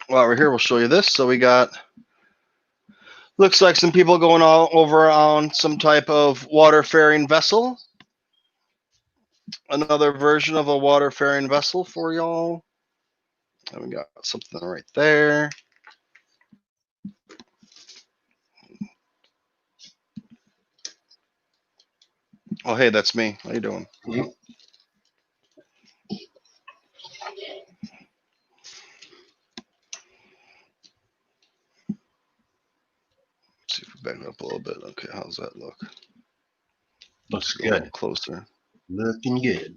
While we're here, we'll show you this. So we got, looks like some people going all over on some type of water-faring vessel. Another version of a water-faring vessel for y'all. And we got something right there. Oh, hey, that's me. How you doing? it up a little bit. Okay, how's that look?
Looks
A little
good.
closer.
Looking good.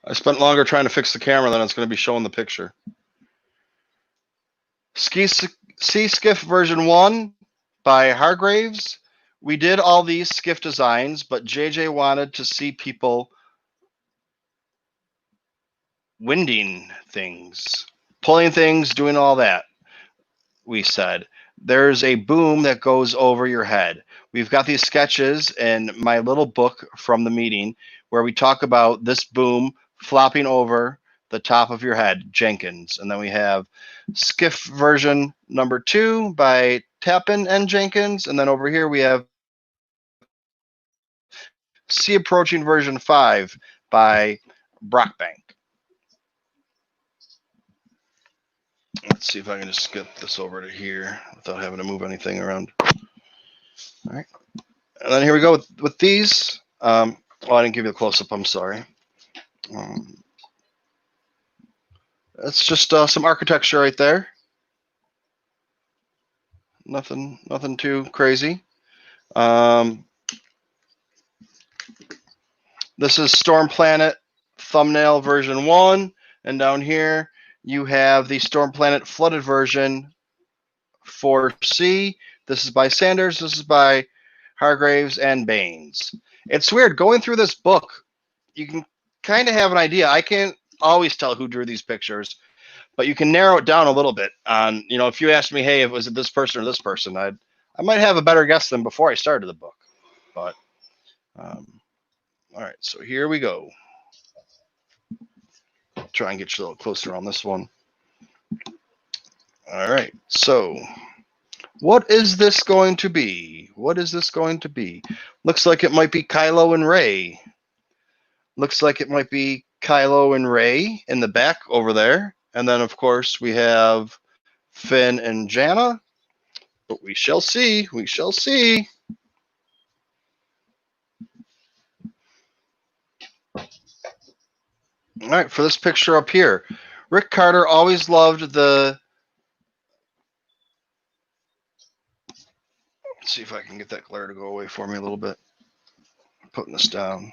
I spent longer trying to fix the camera than it's going to be showing the picture. Sea Skiff version 1 by Hargraves. We did all these skiff designs, but JJ wanted to see people winding things, pulling things, doing all that. We said there's a boom that goes over your head. We've got these sketches in my little book from the meeting where we talk about this boom flopping over the top of your head, Jenkins. And then we have Skiff version number 2 by Tappan and Jenkins. And then over here we have Sea Approaching version 5 by Brockbank. Let's see if I can just skip this over to here without having to move anything around. All right. And then here we go with these. Oh, I didn't give you a close-up. I'm sorry. It's just some architecture right there. Nothing too crazy. This is Storm Planet thumbnail version 1, and down here you have the Storm Planet flooded version 4C. This is by Sanders. This is by Hargraves and Baines. It's weird going through this book. You can kind of have an idea. I can't always tell who drew these pictures, but you can narrow it down a little bit. On if you asked me, hey, if was it this person or this person, I might have a better guess than before I started the book. But all right, so here we go. Try and get you a little closer on this one. All right, so what is this going to be? What is this going to be? Looks like it might be Kylo and Rey. Looks like it might be Kylo and Rey in the back over there. And then, of course, we have Finn and Janna. But we shall see. We shall see. All right, for this picture up here, Rick Carter always loved the... Let's see if I can get that glare to go away for me a little bit. I'm putting this down.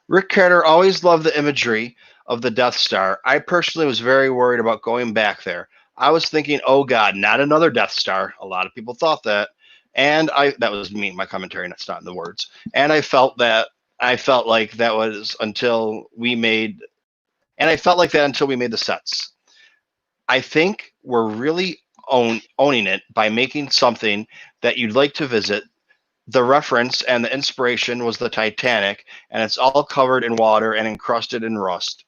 Rick Carter always loved the imagery of the Death Star. I personally was very worried about going back there. I was thinking, oh God, not another Death Star. A lot of people thought that. And that was me, my commentary, that's not in the words. And I felt like that was until we made the sets. I think we're really owning it by making something that you'd like to visit. The reference and the inspiration was the Titanic, and it's all covered in water and encrusted in rust.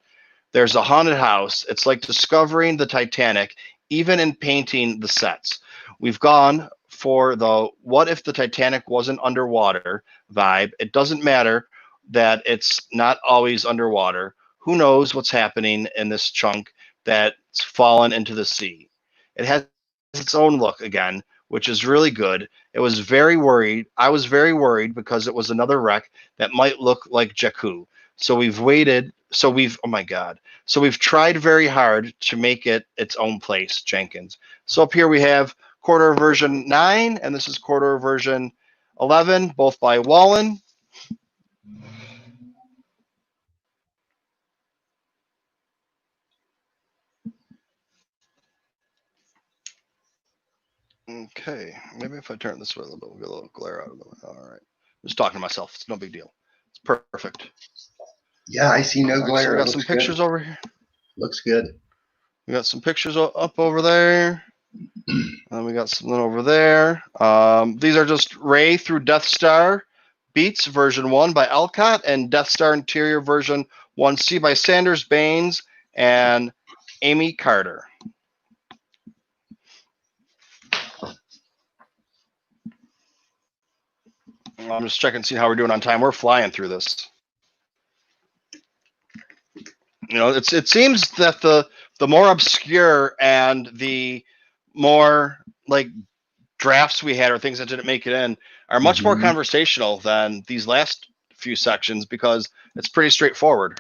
There's a haunted house. It's like discovering the Titanic, even in painting the sets. We've gone for the what if the Titanic wasn't underwater vibe. It doesn't matter that it's not always underwater. Who knows what's happening in this chunk that's fallen into the sea? It has its own look again, which is really good. I was very worried because it was another wreck that might look like Jakku. So we've waited. So we've tried very hard to make it its own place, Jenkins. So up here we have Corridor version 9, and this is Corridor version 11, both by Wallen. Okay, maybe if I turn this way a little bit, we'll get a little glare out of the way. All right. I'm just talking to myself. It's no big deal. It's perfect.
Yeah, I see no glare.
So we got some pictures over here.
Looks good.
We got some pictures up over there. And we got something over there. These are just Rey through Death Star Beats version 1 by Alcott and Death Star Interior version 1C by Sanders, Baines, and Amy Carter. I'm just checking, see how we're doing on time. We're flying through this. It seems that the more obscure and the more like drafts we had or things that didn't make it in are much more conversational than these last few sections because it's pretty straightforward.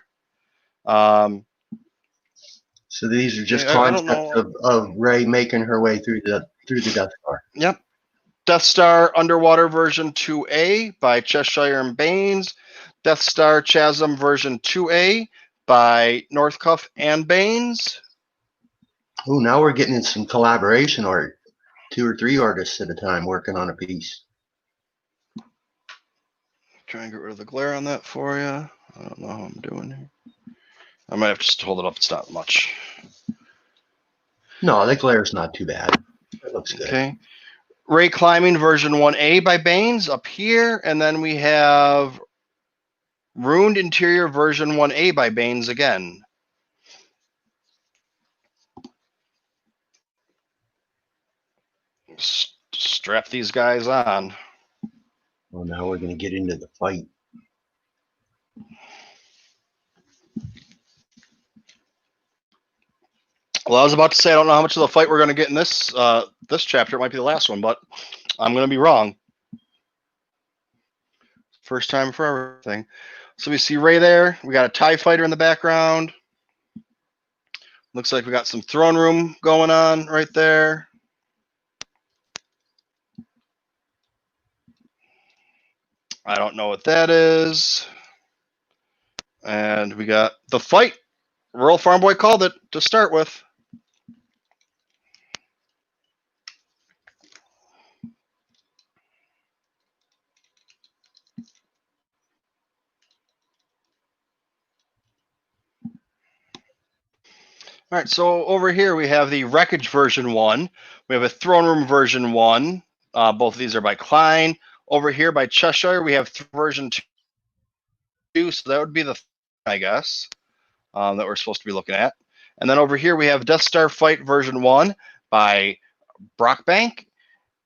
So these are just
I don't
concepts
know.
of Rey making her way through the Death Star.
Yep. Death Star Underwater version 2A by Cheshire and Baines. Death Star Chasm version 2A by Northcuff and Baines.
Oh, now we're getting in some collaboration art. 2 or 3 artists at a time working on a piece.
Try and get rid of the glare on that for you. I don't know how I'm doing here. I might have to just hold it up. It's not much.
No, the glare's not too bad. It looks good.
Okay. Ray Climbing version 1A by Baines up here. And then we have Ruined Interior version 1A by Baines again. Strap these guys on.
Well, now we're going to get into the fight.
Well, I was about to say I don't know how much of the fight we're going to get in this this chapter. It might be the last one, but I'm going to be wrong. First time for everything. So we see Ray there. We got a TIE fighter in the background. Looks like we got some throne room going on right there. I don't know what that is. And we got the fight. Rural Farm Boy called it to start with. All right, so over here we have the Wreckage version 1. We have a Throne Room version 1. Both of these are by Klein. Over here by Cheshire, we have version 2. So that would be the, I guess, that we're supposed to be looking at. And then over here we have Death Star Fight version 1 by Brockbank.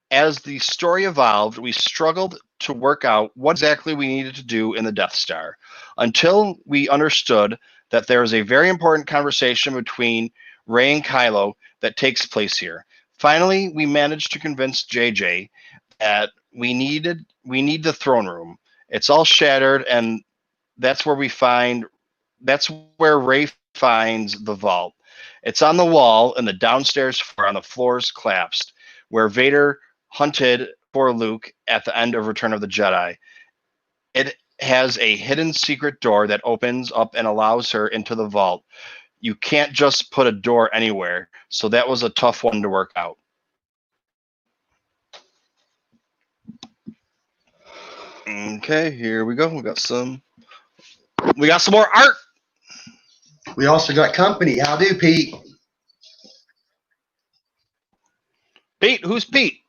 As the story evolved, we struggled to work out what exactly we needed to do in the Death Star until we understood that there is a very important conversation between Rey and Kylo that takes place here. Finally, we managed to convince JJ that we need the throne room. It's all shattered, and that's where Rey finds the vault. It's on the wall in the downstairs floor, on the floors collapsed, where Vader hunted for Luke at the end of Return of the Jedi. It has a hidden secret door that opens up and allows her into the vault. You can't just put a door anywhere, so that was a tough one to work out. Okay, here we go. We got some more art.
We also got company. How do, Pete?
Pete, who's Pete?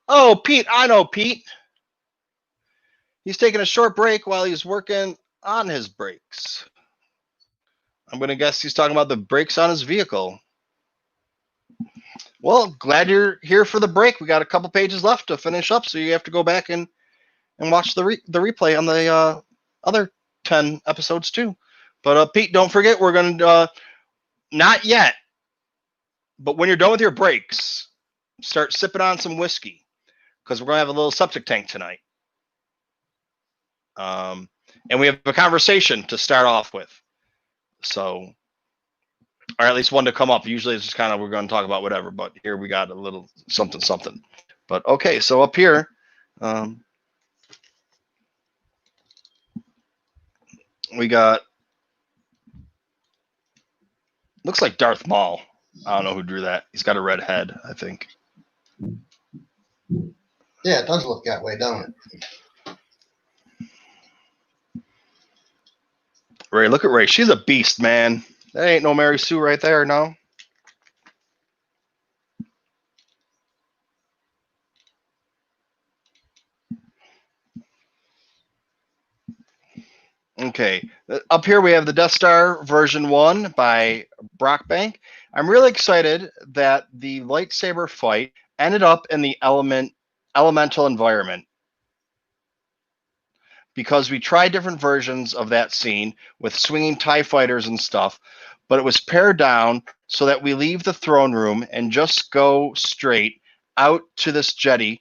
Oh, Pete, I know Pete. He's taking a short break while he's working on his brakes. I'm going to guess he's talking about the brakes on his vehicle. Well, glad you're here for the break. We got a couple pages left to finish up, so you have to go back and watch the replay on the other 10 episodes too. But Pete, don't forget, we're going to, not yet, but when you're done with your breaks, start sipping on some whiskey, because we're going to have a little septic tank tonight. And we have a conversation to start off with. So, or at least one to come up. Usually it's just kind of, we're going to talk about whatever, but here we got a little something. But okay, so up here, we got, looks like Darth Maul. I don't know who drew that. He's got a red head, I think.
Yeah, it does look that way, don't it?
Ray, look at Ray. She's a beast, man. That ain't no Mary Sue right there, no. Okay, up here we have the Death Star version 1 by Brockbank. I'm really excited that the lightsaber fight ended up in the elemental environment, because we tried different versions of that scene with swinging TIE fighters and stuff, but it was pared down so that we leave the throne room and just go straight out to this jetty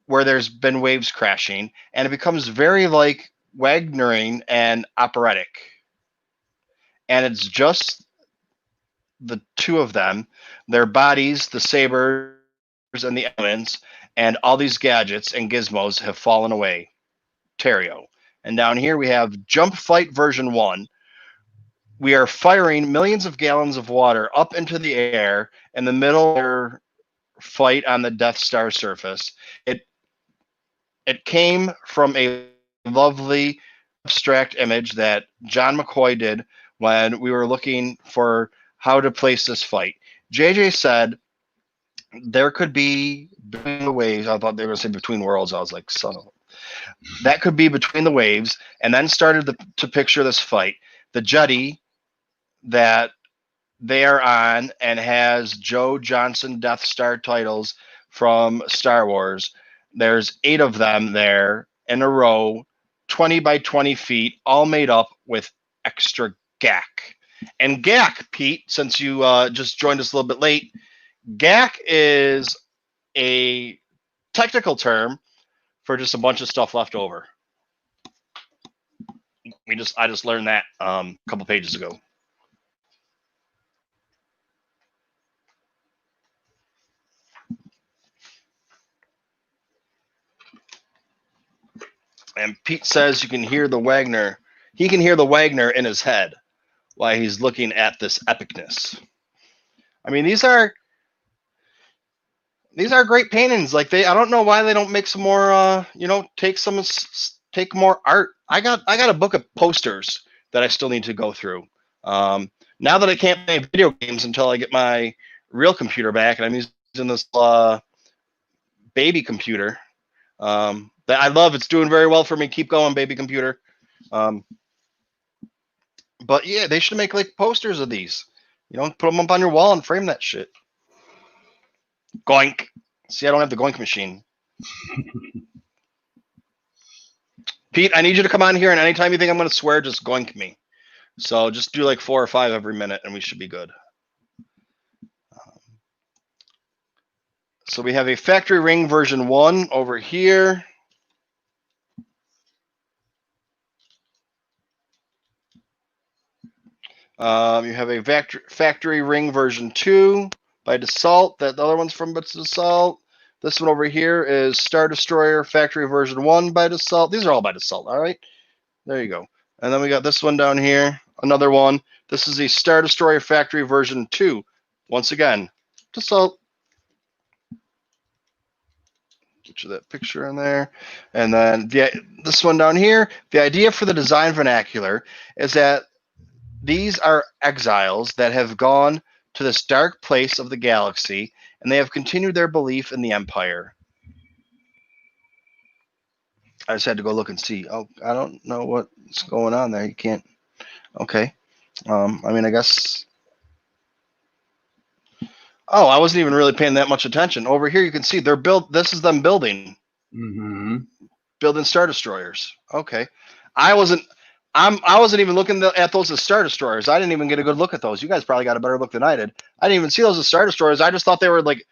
where there's been waves crashing, and it becomes very like Wagnerian and operatic. And it's just the two of them, their bodies, the sabers and the elements, and all these gadgets and gizmos have fallen away. Terrio. And down here we have Jump Fight version 1. We are firing millions of gallons of water up into the air in the middle of their fight on the Death Star surface. It came from a lovely abstract image that John McCoy did when we were looking for how to place this fight. JJ said there could be between the waves. I thought they were going to say between worlds. I was like, son of a. That could be between the waves, and then started to picture this fight. The jetty that they are on and has Joe Johnson Death Star titles from Star Wars. There's 8 of them there in a row, 20 by 20 feet, all made up with extra GAC. And GAC, Pete, since you just joined us a little bit late, GAC is a technical term for just a bunch of stuff left over. I just learned that a couple pages ago. And Pete says you can hear the Wagner. He can hear the Wagner in his head while he's looking at this epicness. I mean, these are great paintings. Like I don't know why they don't make some more. Take more art. I got a book of posters that I still need to go through. Now that I can't play video games until I get my real computer back, and I'm using this baby computer that I love. It's doing very well for me. Keep going, baby computer. But yeah, they should make like posters of these. Put them up on your wall and frame that shit. Goink. See, I don't have the Goink machine. Pete, I need you to come on here, and anytime you think I'm going to swear, just Goink me. So just do like 4 or 5 every minute, and we should be good. So we have a factory ring version 1 over here. You have a factory ring version 2 by Dassault. The other one's from Dassault. This one over here is Star Destroyer factory version 1 by Dassault. These are all by Dassault. All right. There you go. And then we got this one down here. Another one. This is the Star Destroyer factory version 2. Once again, Dassault. Get you that picture in there. And then this one down here. The idea for the design vernacular is that these are exiles that have gone to this dark place of the galaxy, and they have continued their belief in the Empire. I just had to go look and see. Oh, I don't know what's going on there. You can't. Okay. I mean, I guess. Oh, I wasn't even really paying that much attention. Over here, you can see this is them building.
Mm-hmm.
Building Star Destroyers. Okay. I wasn't even looking at those as Star Destroyers. I didn't even get a good look at those. You guys probably got a better look than I did. I didn't even see those as Star Destroyers. I just thought they were like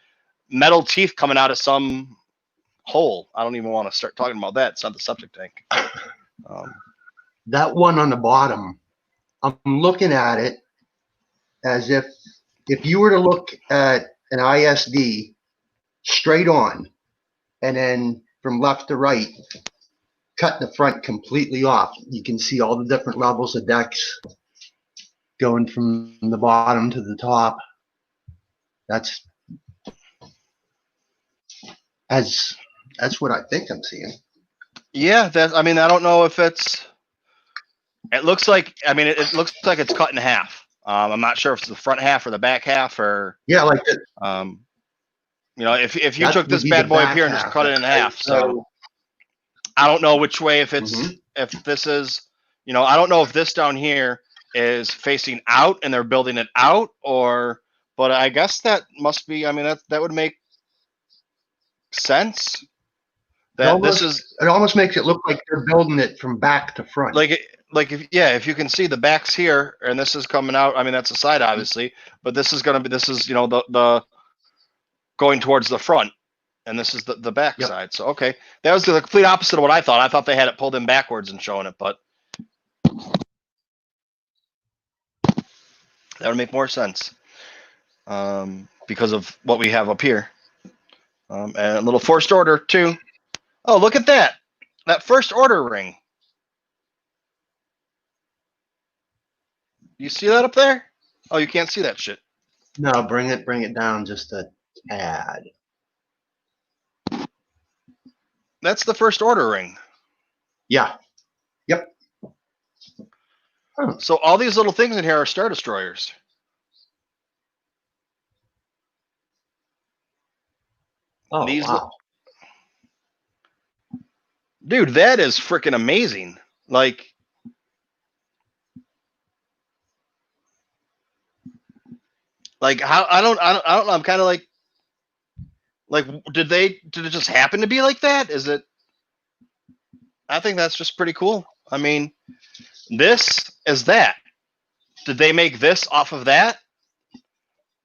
metal teeth coming out of some hole. I don't even want to start talking about that. It's not the septic tank.
That one on the bottom, I'm looking at it as if you were to look at an ISD straight on and then from left to right, cut the front completely off. You can see all the different levels of decks going from the bottom to the top. That's what I think I'm seeing.
Yeah, I mean, I don't know if it looks like it looks like it's cut in half. I'm not sure if it's the front half or the back half or
yeah, like it.
If you took this bad boy up here and just cut it in half, so I don't know which way, if it's if this is, I don't know if this down here is facing out and they're building it out, but I guess that must be. I mean, that would make sense. It
almost makes it look like they're building it from back to front.
If you can see the backs here and this is coming out. I mean, that's the side obviously, but this is the going towards the front. And this is the back side. So, okay. That was the complete opposite of what I thought. I thought they had it pulled in backwards and showing it, but that would make more sense. because of what we have up here. And a little First Order too. Oh, look at that! That First Order ring. You see that up there? Oh, you can't see that shit.
No, bring it down just a tad.
That's the First Order ring.
Yeah. Yep.
So all these little things in here are Star Destroyers.
Oh,
These
wow.
Dude, that is freaking amazing. Like, how I don't know. I'm kind of like, did it just happen to be like that? Is it? I think that's just pretty cool. I mean, this is that. Did they make this off of that?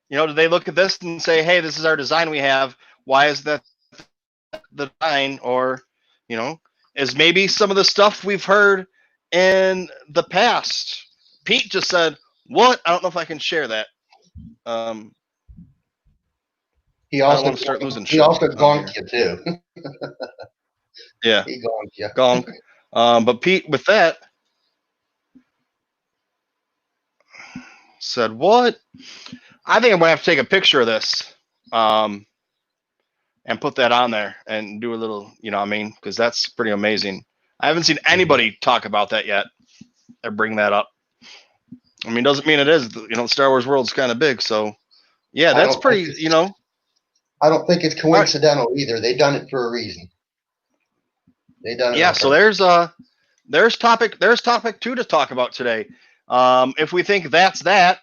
You know, did they look at this and say, "Hey, this is our design we have. Why is that the design?" Or, you know, is maybe some of the stuff we've heard in the past. Pete just said, "What?" I don't know if I can share that.
He
I don't
also
want to start losing
he
shit
also
on
gonked
here.
you too.
Yeah,
He gonked you.
gonk. But Pete, with that, said, "What?" I think I'm gonna have to take a picture of this, and put that on there and do a little, you know what I mean? Because that's pretty amazing. I haven't seen anybody talk about that yet or bring that up. I mean, doesn't mean it is. You know, the Star Wars world's kind of big, so yeah, that's pretty. You know,
I don't think it's coincidental either. They done it for a reason. They done it.
Yeah. So there's topic 2 to talk about today. If we think that's that,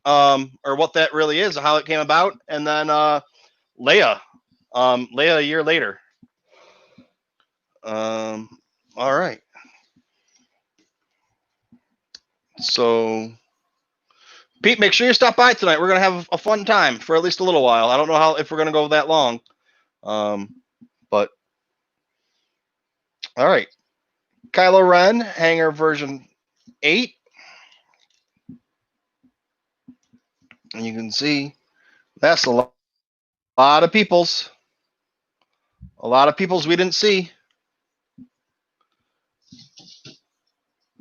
or what that really is, or how it came about, and then Leia a year later. All right. So, Pete, make sure you stop by tonight. We're gonna have a fun time for at least a little while. I don't know if we're gonna go that long, but all right. Kylo Ren, Hangar version 8, and you can see that's a lot of people's. A lot of people's we didn't see.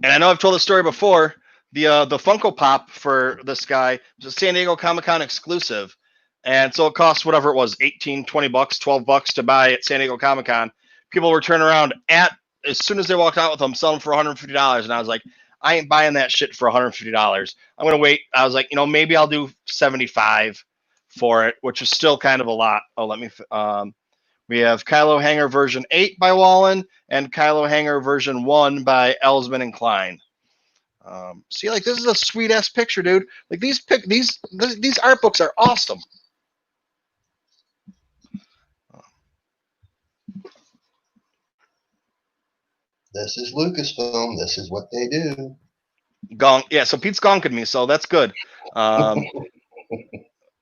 And I know I've told the story before. The Funko Pop for this guy was a San Diego Comic-Con exclusive. And so it cost whatever it was, 18, 20 bucks, 12 bucks to buy at San Diego Comic-Con. People were turning around as soon as they walked out with them, selling for $150. And I was like, I ain't buying that shit for $150. I'm going to wait. I was like, maybe I'll do 75 for it, which is still kind of a lot. Oh, let me, we have Kylo Hangar version 8 by Wallen and Kylo Hangar version 1 by Ellsman and Klein. See, like, this is a sweet ass picture, dude. Like, these art books are awesome.
This is Lucasfilm. This is what they do.
Gonk. Yeah, so Pete's gonking me, so that's good.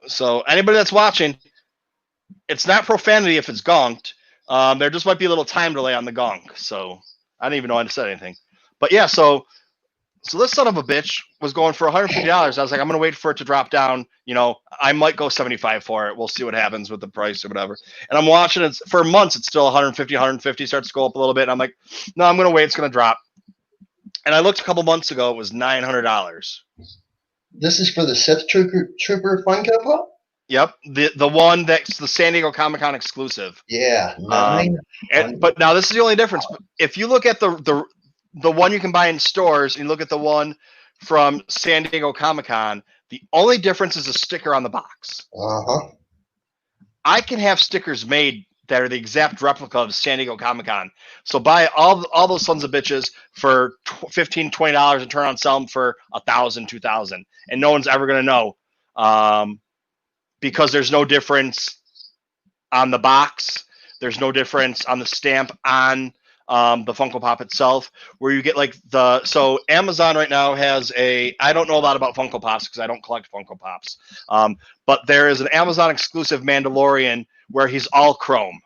So anybody that's watching, it's not profanity if it's gonked. There just might be a little time delay on the gonk. So I didn't even know I said anything. But yeah, so this son of a bitch was going for $150. I was like, I'm going to wait for it to drop down. I might go 75 for it. We'll see what happens with the price or whatever. And I'm watching it for months. It's still 150, starts to go up a little bit. And I'm like, no, I'm going to wait. It's going to drop. And I looked a couple months ago. It was $900.
This is for the Sith Trooper Funko Pop?
Yep. The one that's the San Diego Comic-Con exclusive.
Yeah.
But now this is the only difference. If you look at the one you can buy in stores, and you look at the one from San Diego Comic-Con, the only difference is a sticker on the box.
Uh-huh.
I can have stickers made that are the exact replica of San Diego Comic-Con. So buy all those sons of bitches for $15, $20 and turn around and sell them for $1,000, $2,000. And no one's ever going to know because there's no difference on the box. There's no difference on the stamp on the Funko Pop itself, where you get like so Amazon right now has I don't know a lot about Funko Pops because I don't collect Funko Pops, but there is an Amazon exclusive Mandalorian where he's all chrome.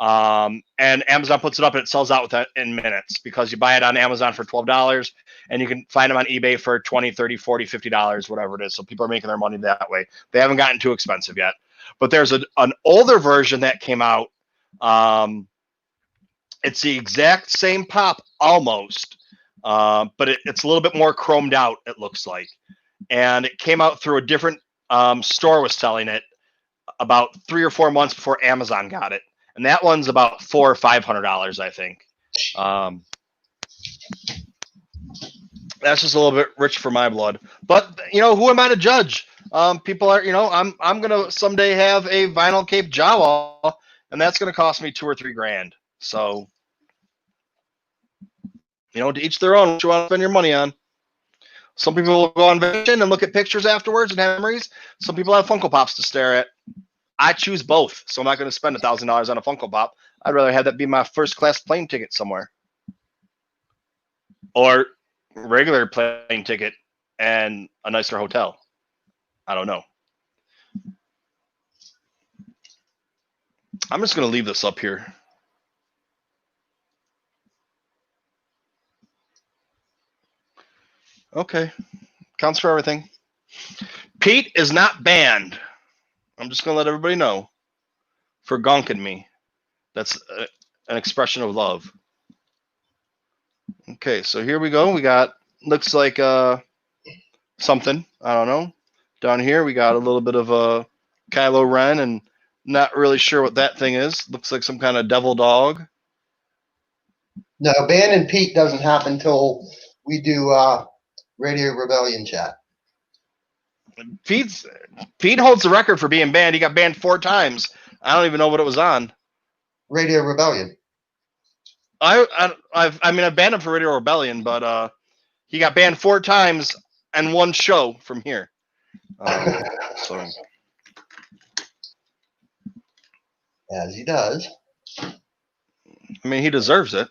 And Amazon puts it up and it sells out in minutes because you buy it on Amazon for $12 and you can find them on eBay for $20, $30, $40, $50, whatever it is. So people are making their money that way. They haven't gotten too expensive yet. But there's an older version that came out. It's the exact same pop almost, but it's a little bit more chromed out, it looks like. And it came out through a different store was selling it about 3 or 4 months before Amazon got it. And that one's about $400 or $500, I think. That's just a little bit rich for my blood. But who am I to judge? People are, I'm gonna someday have a vinyl cape Jawa, and that's gonna cost me $2 or $3 grand. So, to each their own. What you want to spend your money on? Some people will go on vacation and look at pictures afterwards and have memories. Some people have Funko Pops to stare at. I choose both, so I'm not going to spend $1,000 on a Funko Pop. I'd rather have that be my first-class plane ticket somewhere, or regular plane ticket and a nicer hotel. I don't know. I'm just going to leave this up here. Okay, counts for everything. Pete is not banned. I'm just going to let everybody know for gonking me. That's an expression of love. Okay, so here we go. We got, looks like something. I don't know. Down here, we got a little bit of a Kylo Ren, and not really sure what that thing is. Looks like some kind of devil dog.
No, banning Pete doesn't happen until we do Radio Rebellion chat.
Pete holds the record for being banned. He got banned 4 times. I don't even know what it was on.
Radio Rebellion.
I banned him for Radio Rebellion, but he got banned 4 times and 1 show from here. So,
as he does.
I mean, he deserves it.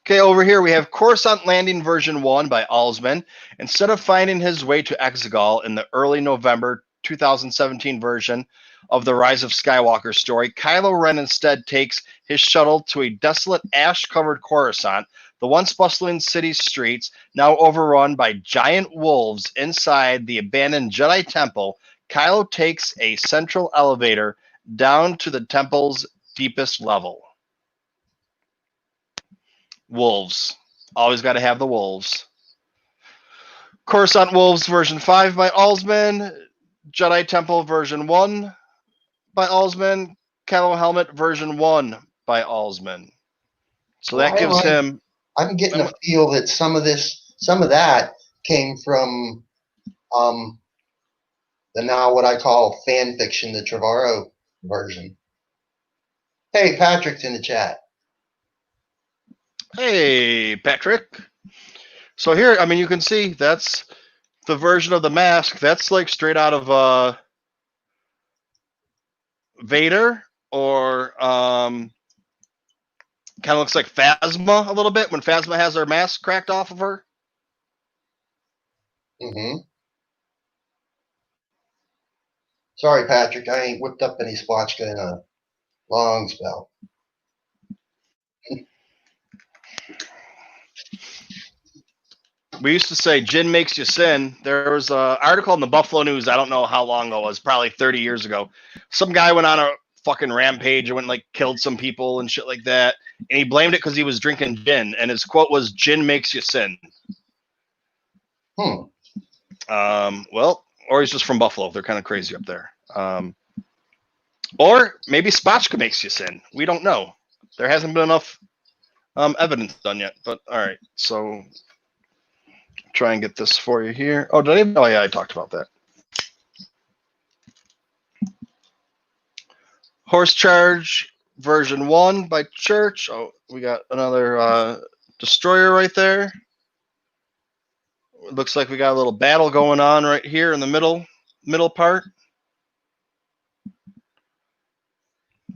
Okay, over here we have Coruscant Landing version 1 by Alsman. Instead of finding his way to Exegol in the early November 2017 version of the Rise of Skywalker story, Kylo Ren instead takes his shuttle to a desolate ash-covered Coruscant, the once bustling city streets now overrun by giant wolves inside the abandoned Jedi Temple. Kylo takes a central elevator down to the temple's deepest level. Wolves. Always got to have the wolves. Coruscant Wolves version 5 by Alsman. Jedi Temple version 1 by Alsman. Kylo Helmet version 1 by Alsman. So that gives him...
I'm getting a feel that some of that came from the now what I call fan fiction, the Trevorrow version. Hey, Patrick's in the chat.
Hey, Patrick. So here, I mean, you can see that's the version of the mask. That's like straight out of Vader, or kind of looks like Phasma a little bit when Phasma has her mask cracked off of her.
Mm-hmm. Sorry, Patrick, I ain't whipped up any Spotchka in a long spell.
We used to say gin makes you sin. There was an article in the Buffalo News, I don't know how long ago it was, probably 30 years ago. Some guy went on a fucking rampage and went and like killed some people and shit like that. And he blamed it because he was drinking gin. And his quote was, "Gin makes you sin." Well, or he's just from Buffalo. They're kind of crazy up there. Or maybe Spotchka makes you sin. We don't know. There hasn't been enough evidence done yet. But all right, so try and get this for you here. Oh, did I? Oh, yeah, I talked about that. Horse Charge version 1 by Church. Oh, we got another destroyer right there. It looks like we got a little battle going on right here in the middle part.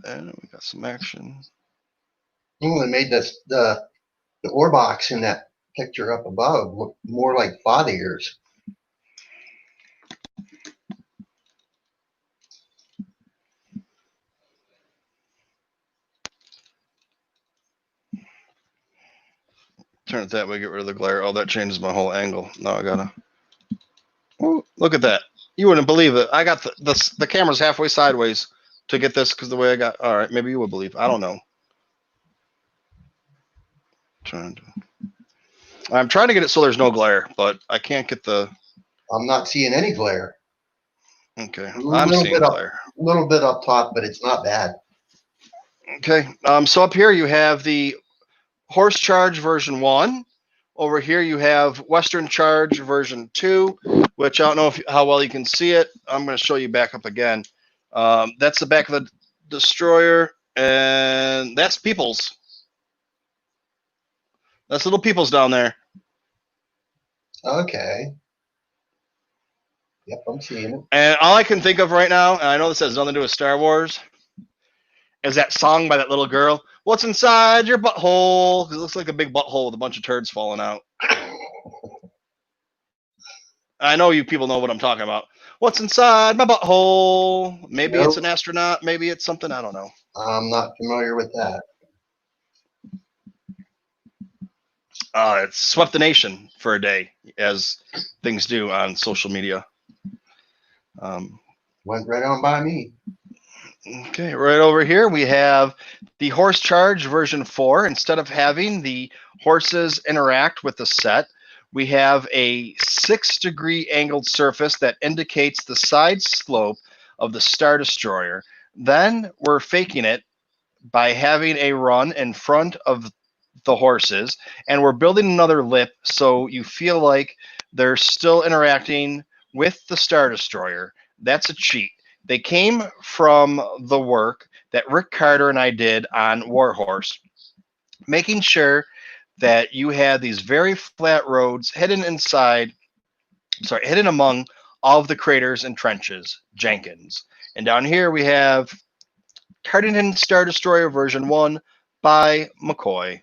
And we got some action.
Ooh, they made this the ore box in that picture up above look more like father ears.
Turn it that way, get rid of the glare. Oh, that changes my whole angle. Now I gotta. Oh, look at that. You wouldn't believe it. I got the camera's halfway sideways to get this because the way I got. All right, maybe you would believe. I don't know. I'm trying to get it so there's no glare, but I can't get the.
I'm not seeing any glare.
Okay, I'm seeing glare.
A little bit up top, but it's not bad.
Okay, so up here you have the Horse Charge version 1. Over here you have Western Charge version 2, which I don't know how well you can see it. I'm going to show you back up again. That's the back of the destroyer, and that's Peoples. That's little Peoples down there.
Okay. Yep, I'm seeing it.
And all I can think of right now, and I know this has nothing to do with Star Wars, is that song by that little girl. What's inside your butthole? It looks like a big butthole with a bunch of turds falling out. I know you people know what I'm talking about. What's inside my butthole? Maybe it's an astronaut. Maybe it's something. I don't know.
I'm not familiar with that.
It's swept the nation for a day, as things do on social media.
Went right on by me.
Okay, right over here we have the Horse Charge version 4. Instead of having the horses interact with the set, we have a 6-degree angled surface that indicates the side slope of the Star Destroyer. Then we're faking it by having a run in front of the horses, and we're building another lip so you feel like they're still interacting with the Star Destroyer. That's a cheat. They came from the work that Rick Carter and I did on Warhorse, making sure that you had these very flat roads hidden among all of the craters and trenches, Jenkins. And down here we have Cardington Star Destroyer version 1 by McCoy.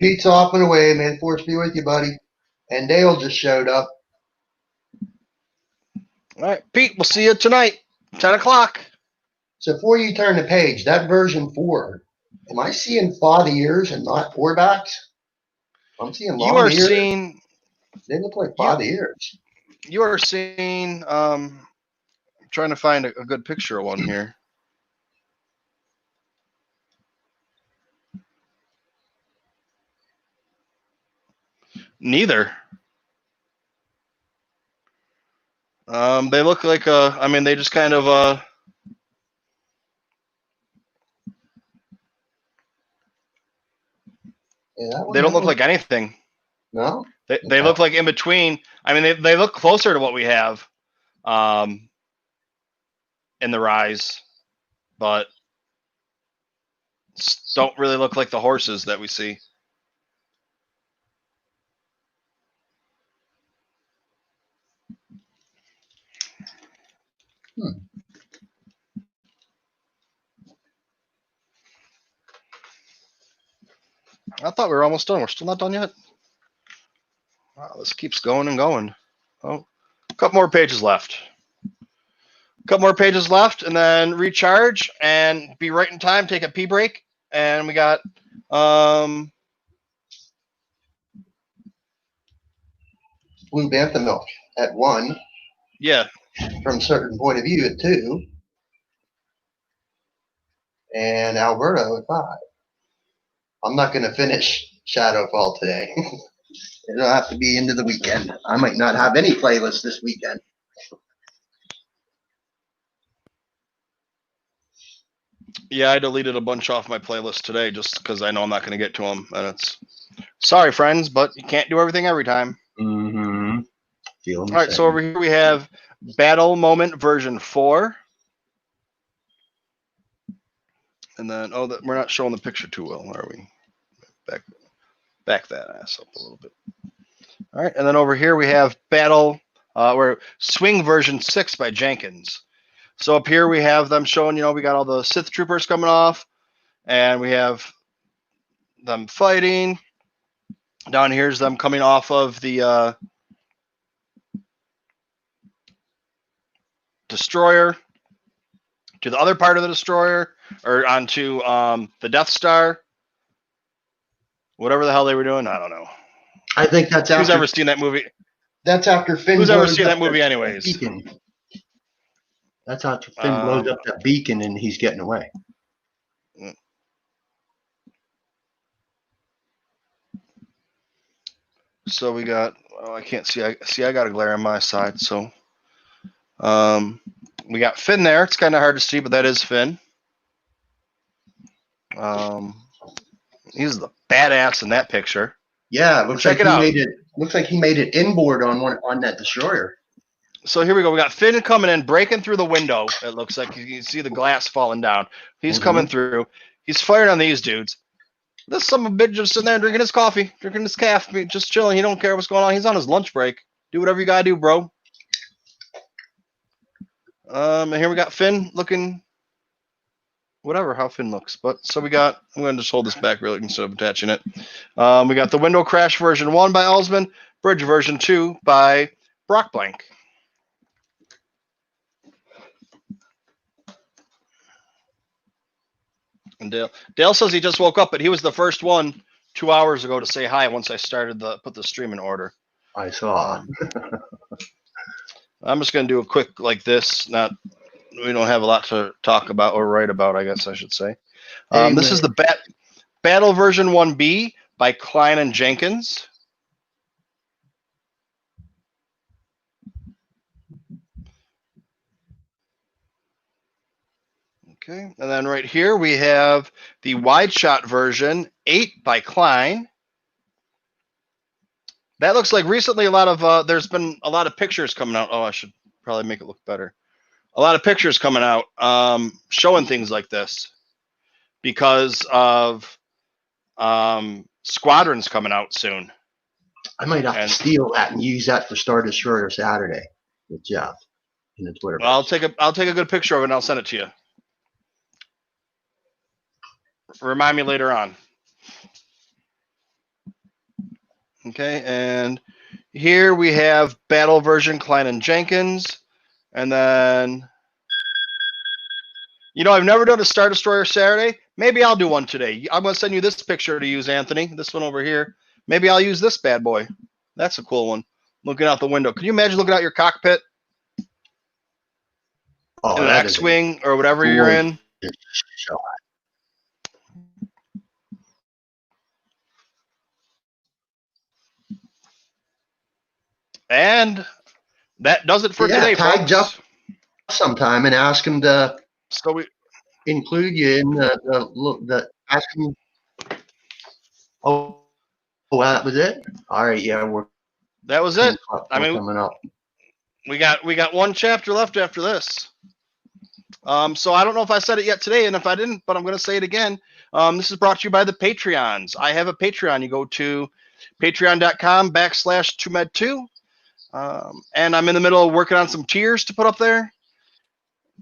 Pete's off and away, man. Force be with you, buddy. And Dale just showed up.
All right, Pete, we'll see you tonight, 10 o'clock.
So before you turn the page, that version 4, am I seeing father ears and not four backs? I'm seeing long ears.
You are seeing...
They look like father ears.
You are seeing... I'm trying to find a good picture of one here. Neither. They look like they just kind of they don't look like anything.
No?
They look like in between. I mean, they look closer to what we have in the Rise, but don't really look like the horses that we see. I thought we were almost done. We're still not done yet. Wow, this keeps going and going. Oh, a couple more pages left. And then recharge and be right in time. Take a pee break, and we got
Blue Bantha Milk at 1.
Yeah.
From a certain point of view at 2. And Alberto at 5. I'm not going to finish Shadowfall today. It'll have to be into the weekend. I might not have any playlist this weekend.
Yeah, I deleted a bunch off my playlist today just because I know I'm not going to get to them. And it's sorry, friends, but you can't do everything every time.
Mm-hmm.
All right, so over here we have Battle Moment version 4. And then, we're not showing the picture too well, are we? Back that ass up a little bit. All right, and then over here we have Swing version 6 by Jenkins. So up here we have them showing, we got all the Sith troopers coming off, and we have them fighting. Down here's them coming off of the destroyer to the other part of the destroyer, or onto the Death Star, whatever the hell they were doing. I don't know.
I think that's
Who's
after.
ever seen that movie?
That's after Finn.
Who's ever
blows
seen
up
that movie,
that
anyways?
beacon. That's after Finn blows up that beacon and he's getting away.
So we got. Oh, I can't see. I got a glare on my side. So, we got Finn there. It's kind of hard to see, but that is Finn. He's the badass in that picture.
Yeah, it looks
Check
like
it
he
out.
made it. Looks like he made it inboard on that destroyer.
So here we go. We got Finn coming in, breaking through the window. It looks like you can see the glass falling down. He's coming through. He's firing on these dudes. This son of a bitch just sitting there drinking his coffee, drinking his caffeine, just chilling. He don't care what's going on. He's on his lunch break. Do whatever you gotta do, bro. And here we got Finn looking, whatever how Finn looks. But so we got. I'm gonna just hold this back really instead of attaching it. We got the window crash version 1 by Elsman, bridge version 2 by Brock Blank. And Dale says he just woke up, but he was the first one 2 hours ago to say hi once I started put the stream in order.
I saw.
I'm just gonna do a quick like this. We don't have a lot to talk about or write about, I guess I should say. This is the Battle version 1B by Klein and Jenkins. Okay, and then right here we have the wide shot version 8 by Klein. That looks like recently a lot of there's been a lot of pictures coming out. Oh, I should probably make it look better. A lot of pictures coming out showing things like this because of Squadrons coming out soon.
I might have to steal that and use that for Star Destroyer Saturday with Jeff in the Twitter.
Well, I'll take a good picture of it and I'll send it to you. Remind me later on. Okay, and here we have Battle version Klein and Jenkins. And then, I've never done a Star Destroyer Saturday. Maybe I'll do one today. I'm going to send you this picture to use, Anthony. This one over here. Maybe I'll use this bad boy. That's a cool one. Looking out the window. Can you imagine looking out your cockpit?
Oh,
in an X-Wing or whatever you're in? And that does it for today,
tag
folks.
Jeff sometime and ask him to include you in the ask him. Oh, that was it. All right, yeah,
that was it. I mean,
coming up.
We got one chapter left after this. So I don't know if I said it yet today, and if I didn't, but I'm going to say it again. This is brought to you by the Patreons. I have a Patreon. You go to patreon.com/TooMedToo. And I'm in the middle of working on some tiers to put up there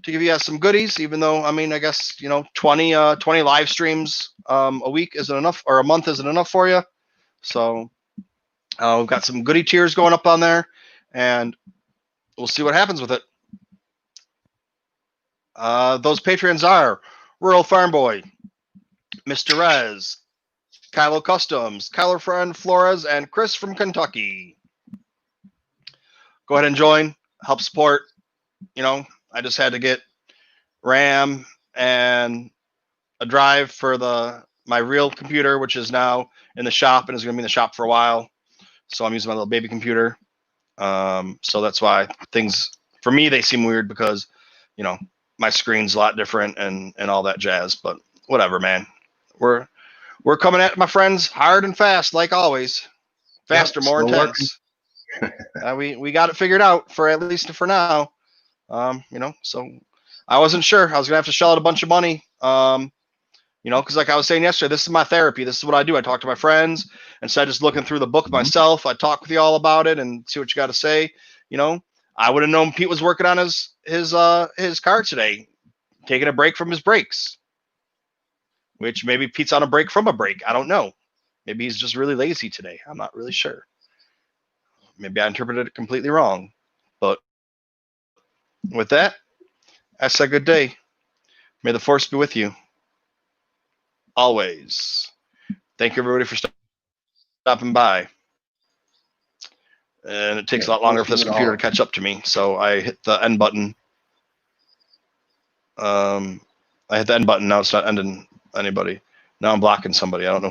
to give you guys some goodies, even though, I mean, I guess, 20 live streams a week isn't enough, or a month isn't enough for you. So we've got some goodie tiers going up on there, and we'll see what happens with it. Those patrons are Rural Farm Boy, Mr. Rez, Kylo Customs, Kylo Ren Flores, and Chris from Kentucky. Go ahead and join, help support. I just had to get RAM and a drive for my real computer, which is now in the shop and is going to be in the shop for a while. So I'm using my little baby computer. So that's why things, for me, they seem weird because, my screen's a lot different and all that jazz. But whatever, man. We're coming at my friends hard and fast, like always. Faster, more intense. We got it figured out for at least for now. So I wasn't sure. I was gonna have to shell out a bunch of money. Because like I was saying yesterday, this is my therapy. This is what I do. I talk to my friends instead of just looking through the book myself. I talk with you all about it and see what you got to say. I would have known Pete was working on his car today, taking a break from his breaks. Which maybe Pete's on a break from a break. I don't know. Maybe he's just really lazy today. I'm not really sure. Maybe I interpreted it completely wrong. But with that, I say good day. May the force be with you. Always. Thank you, everybody, for stopping by. And it takes a lot longer for this computer to catch up to me. So I hit the end button. I hit the end button. Now it's not ending anybody. Now I'm blocking somebody. I don't know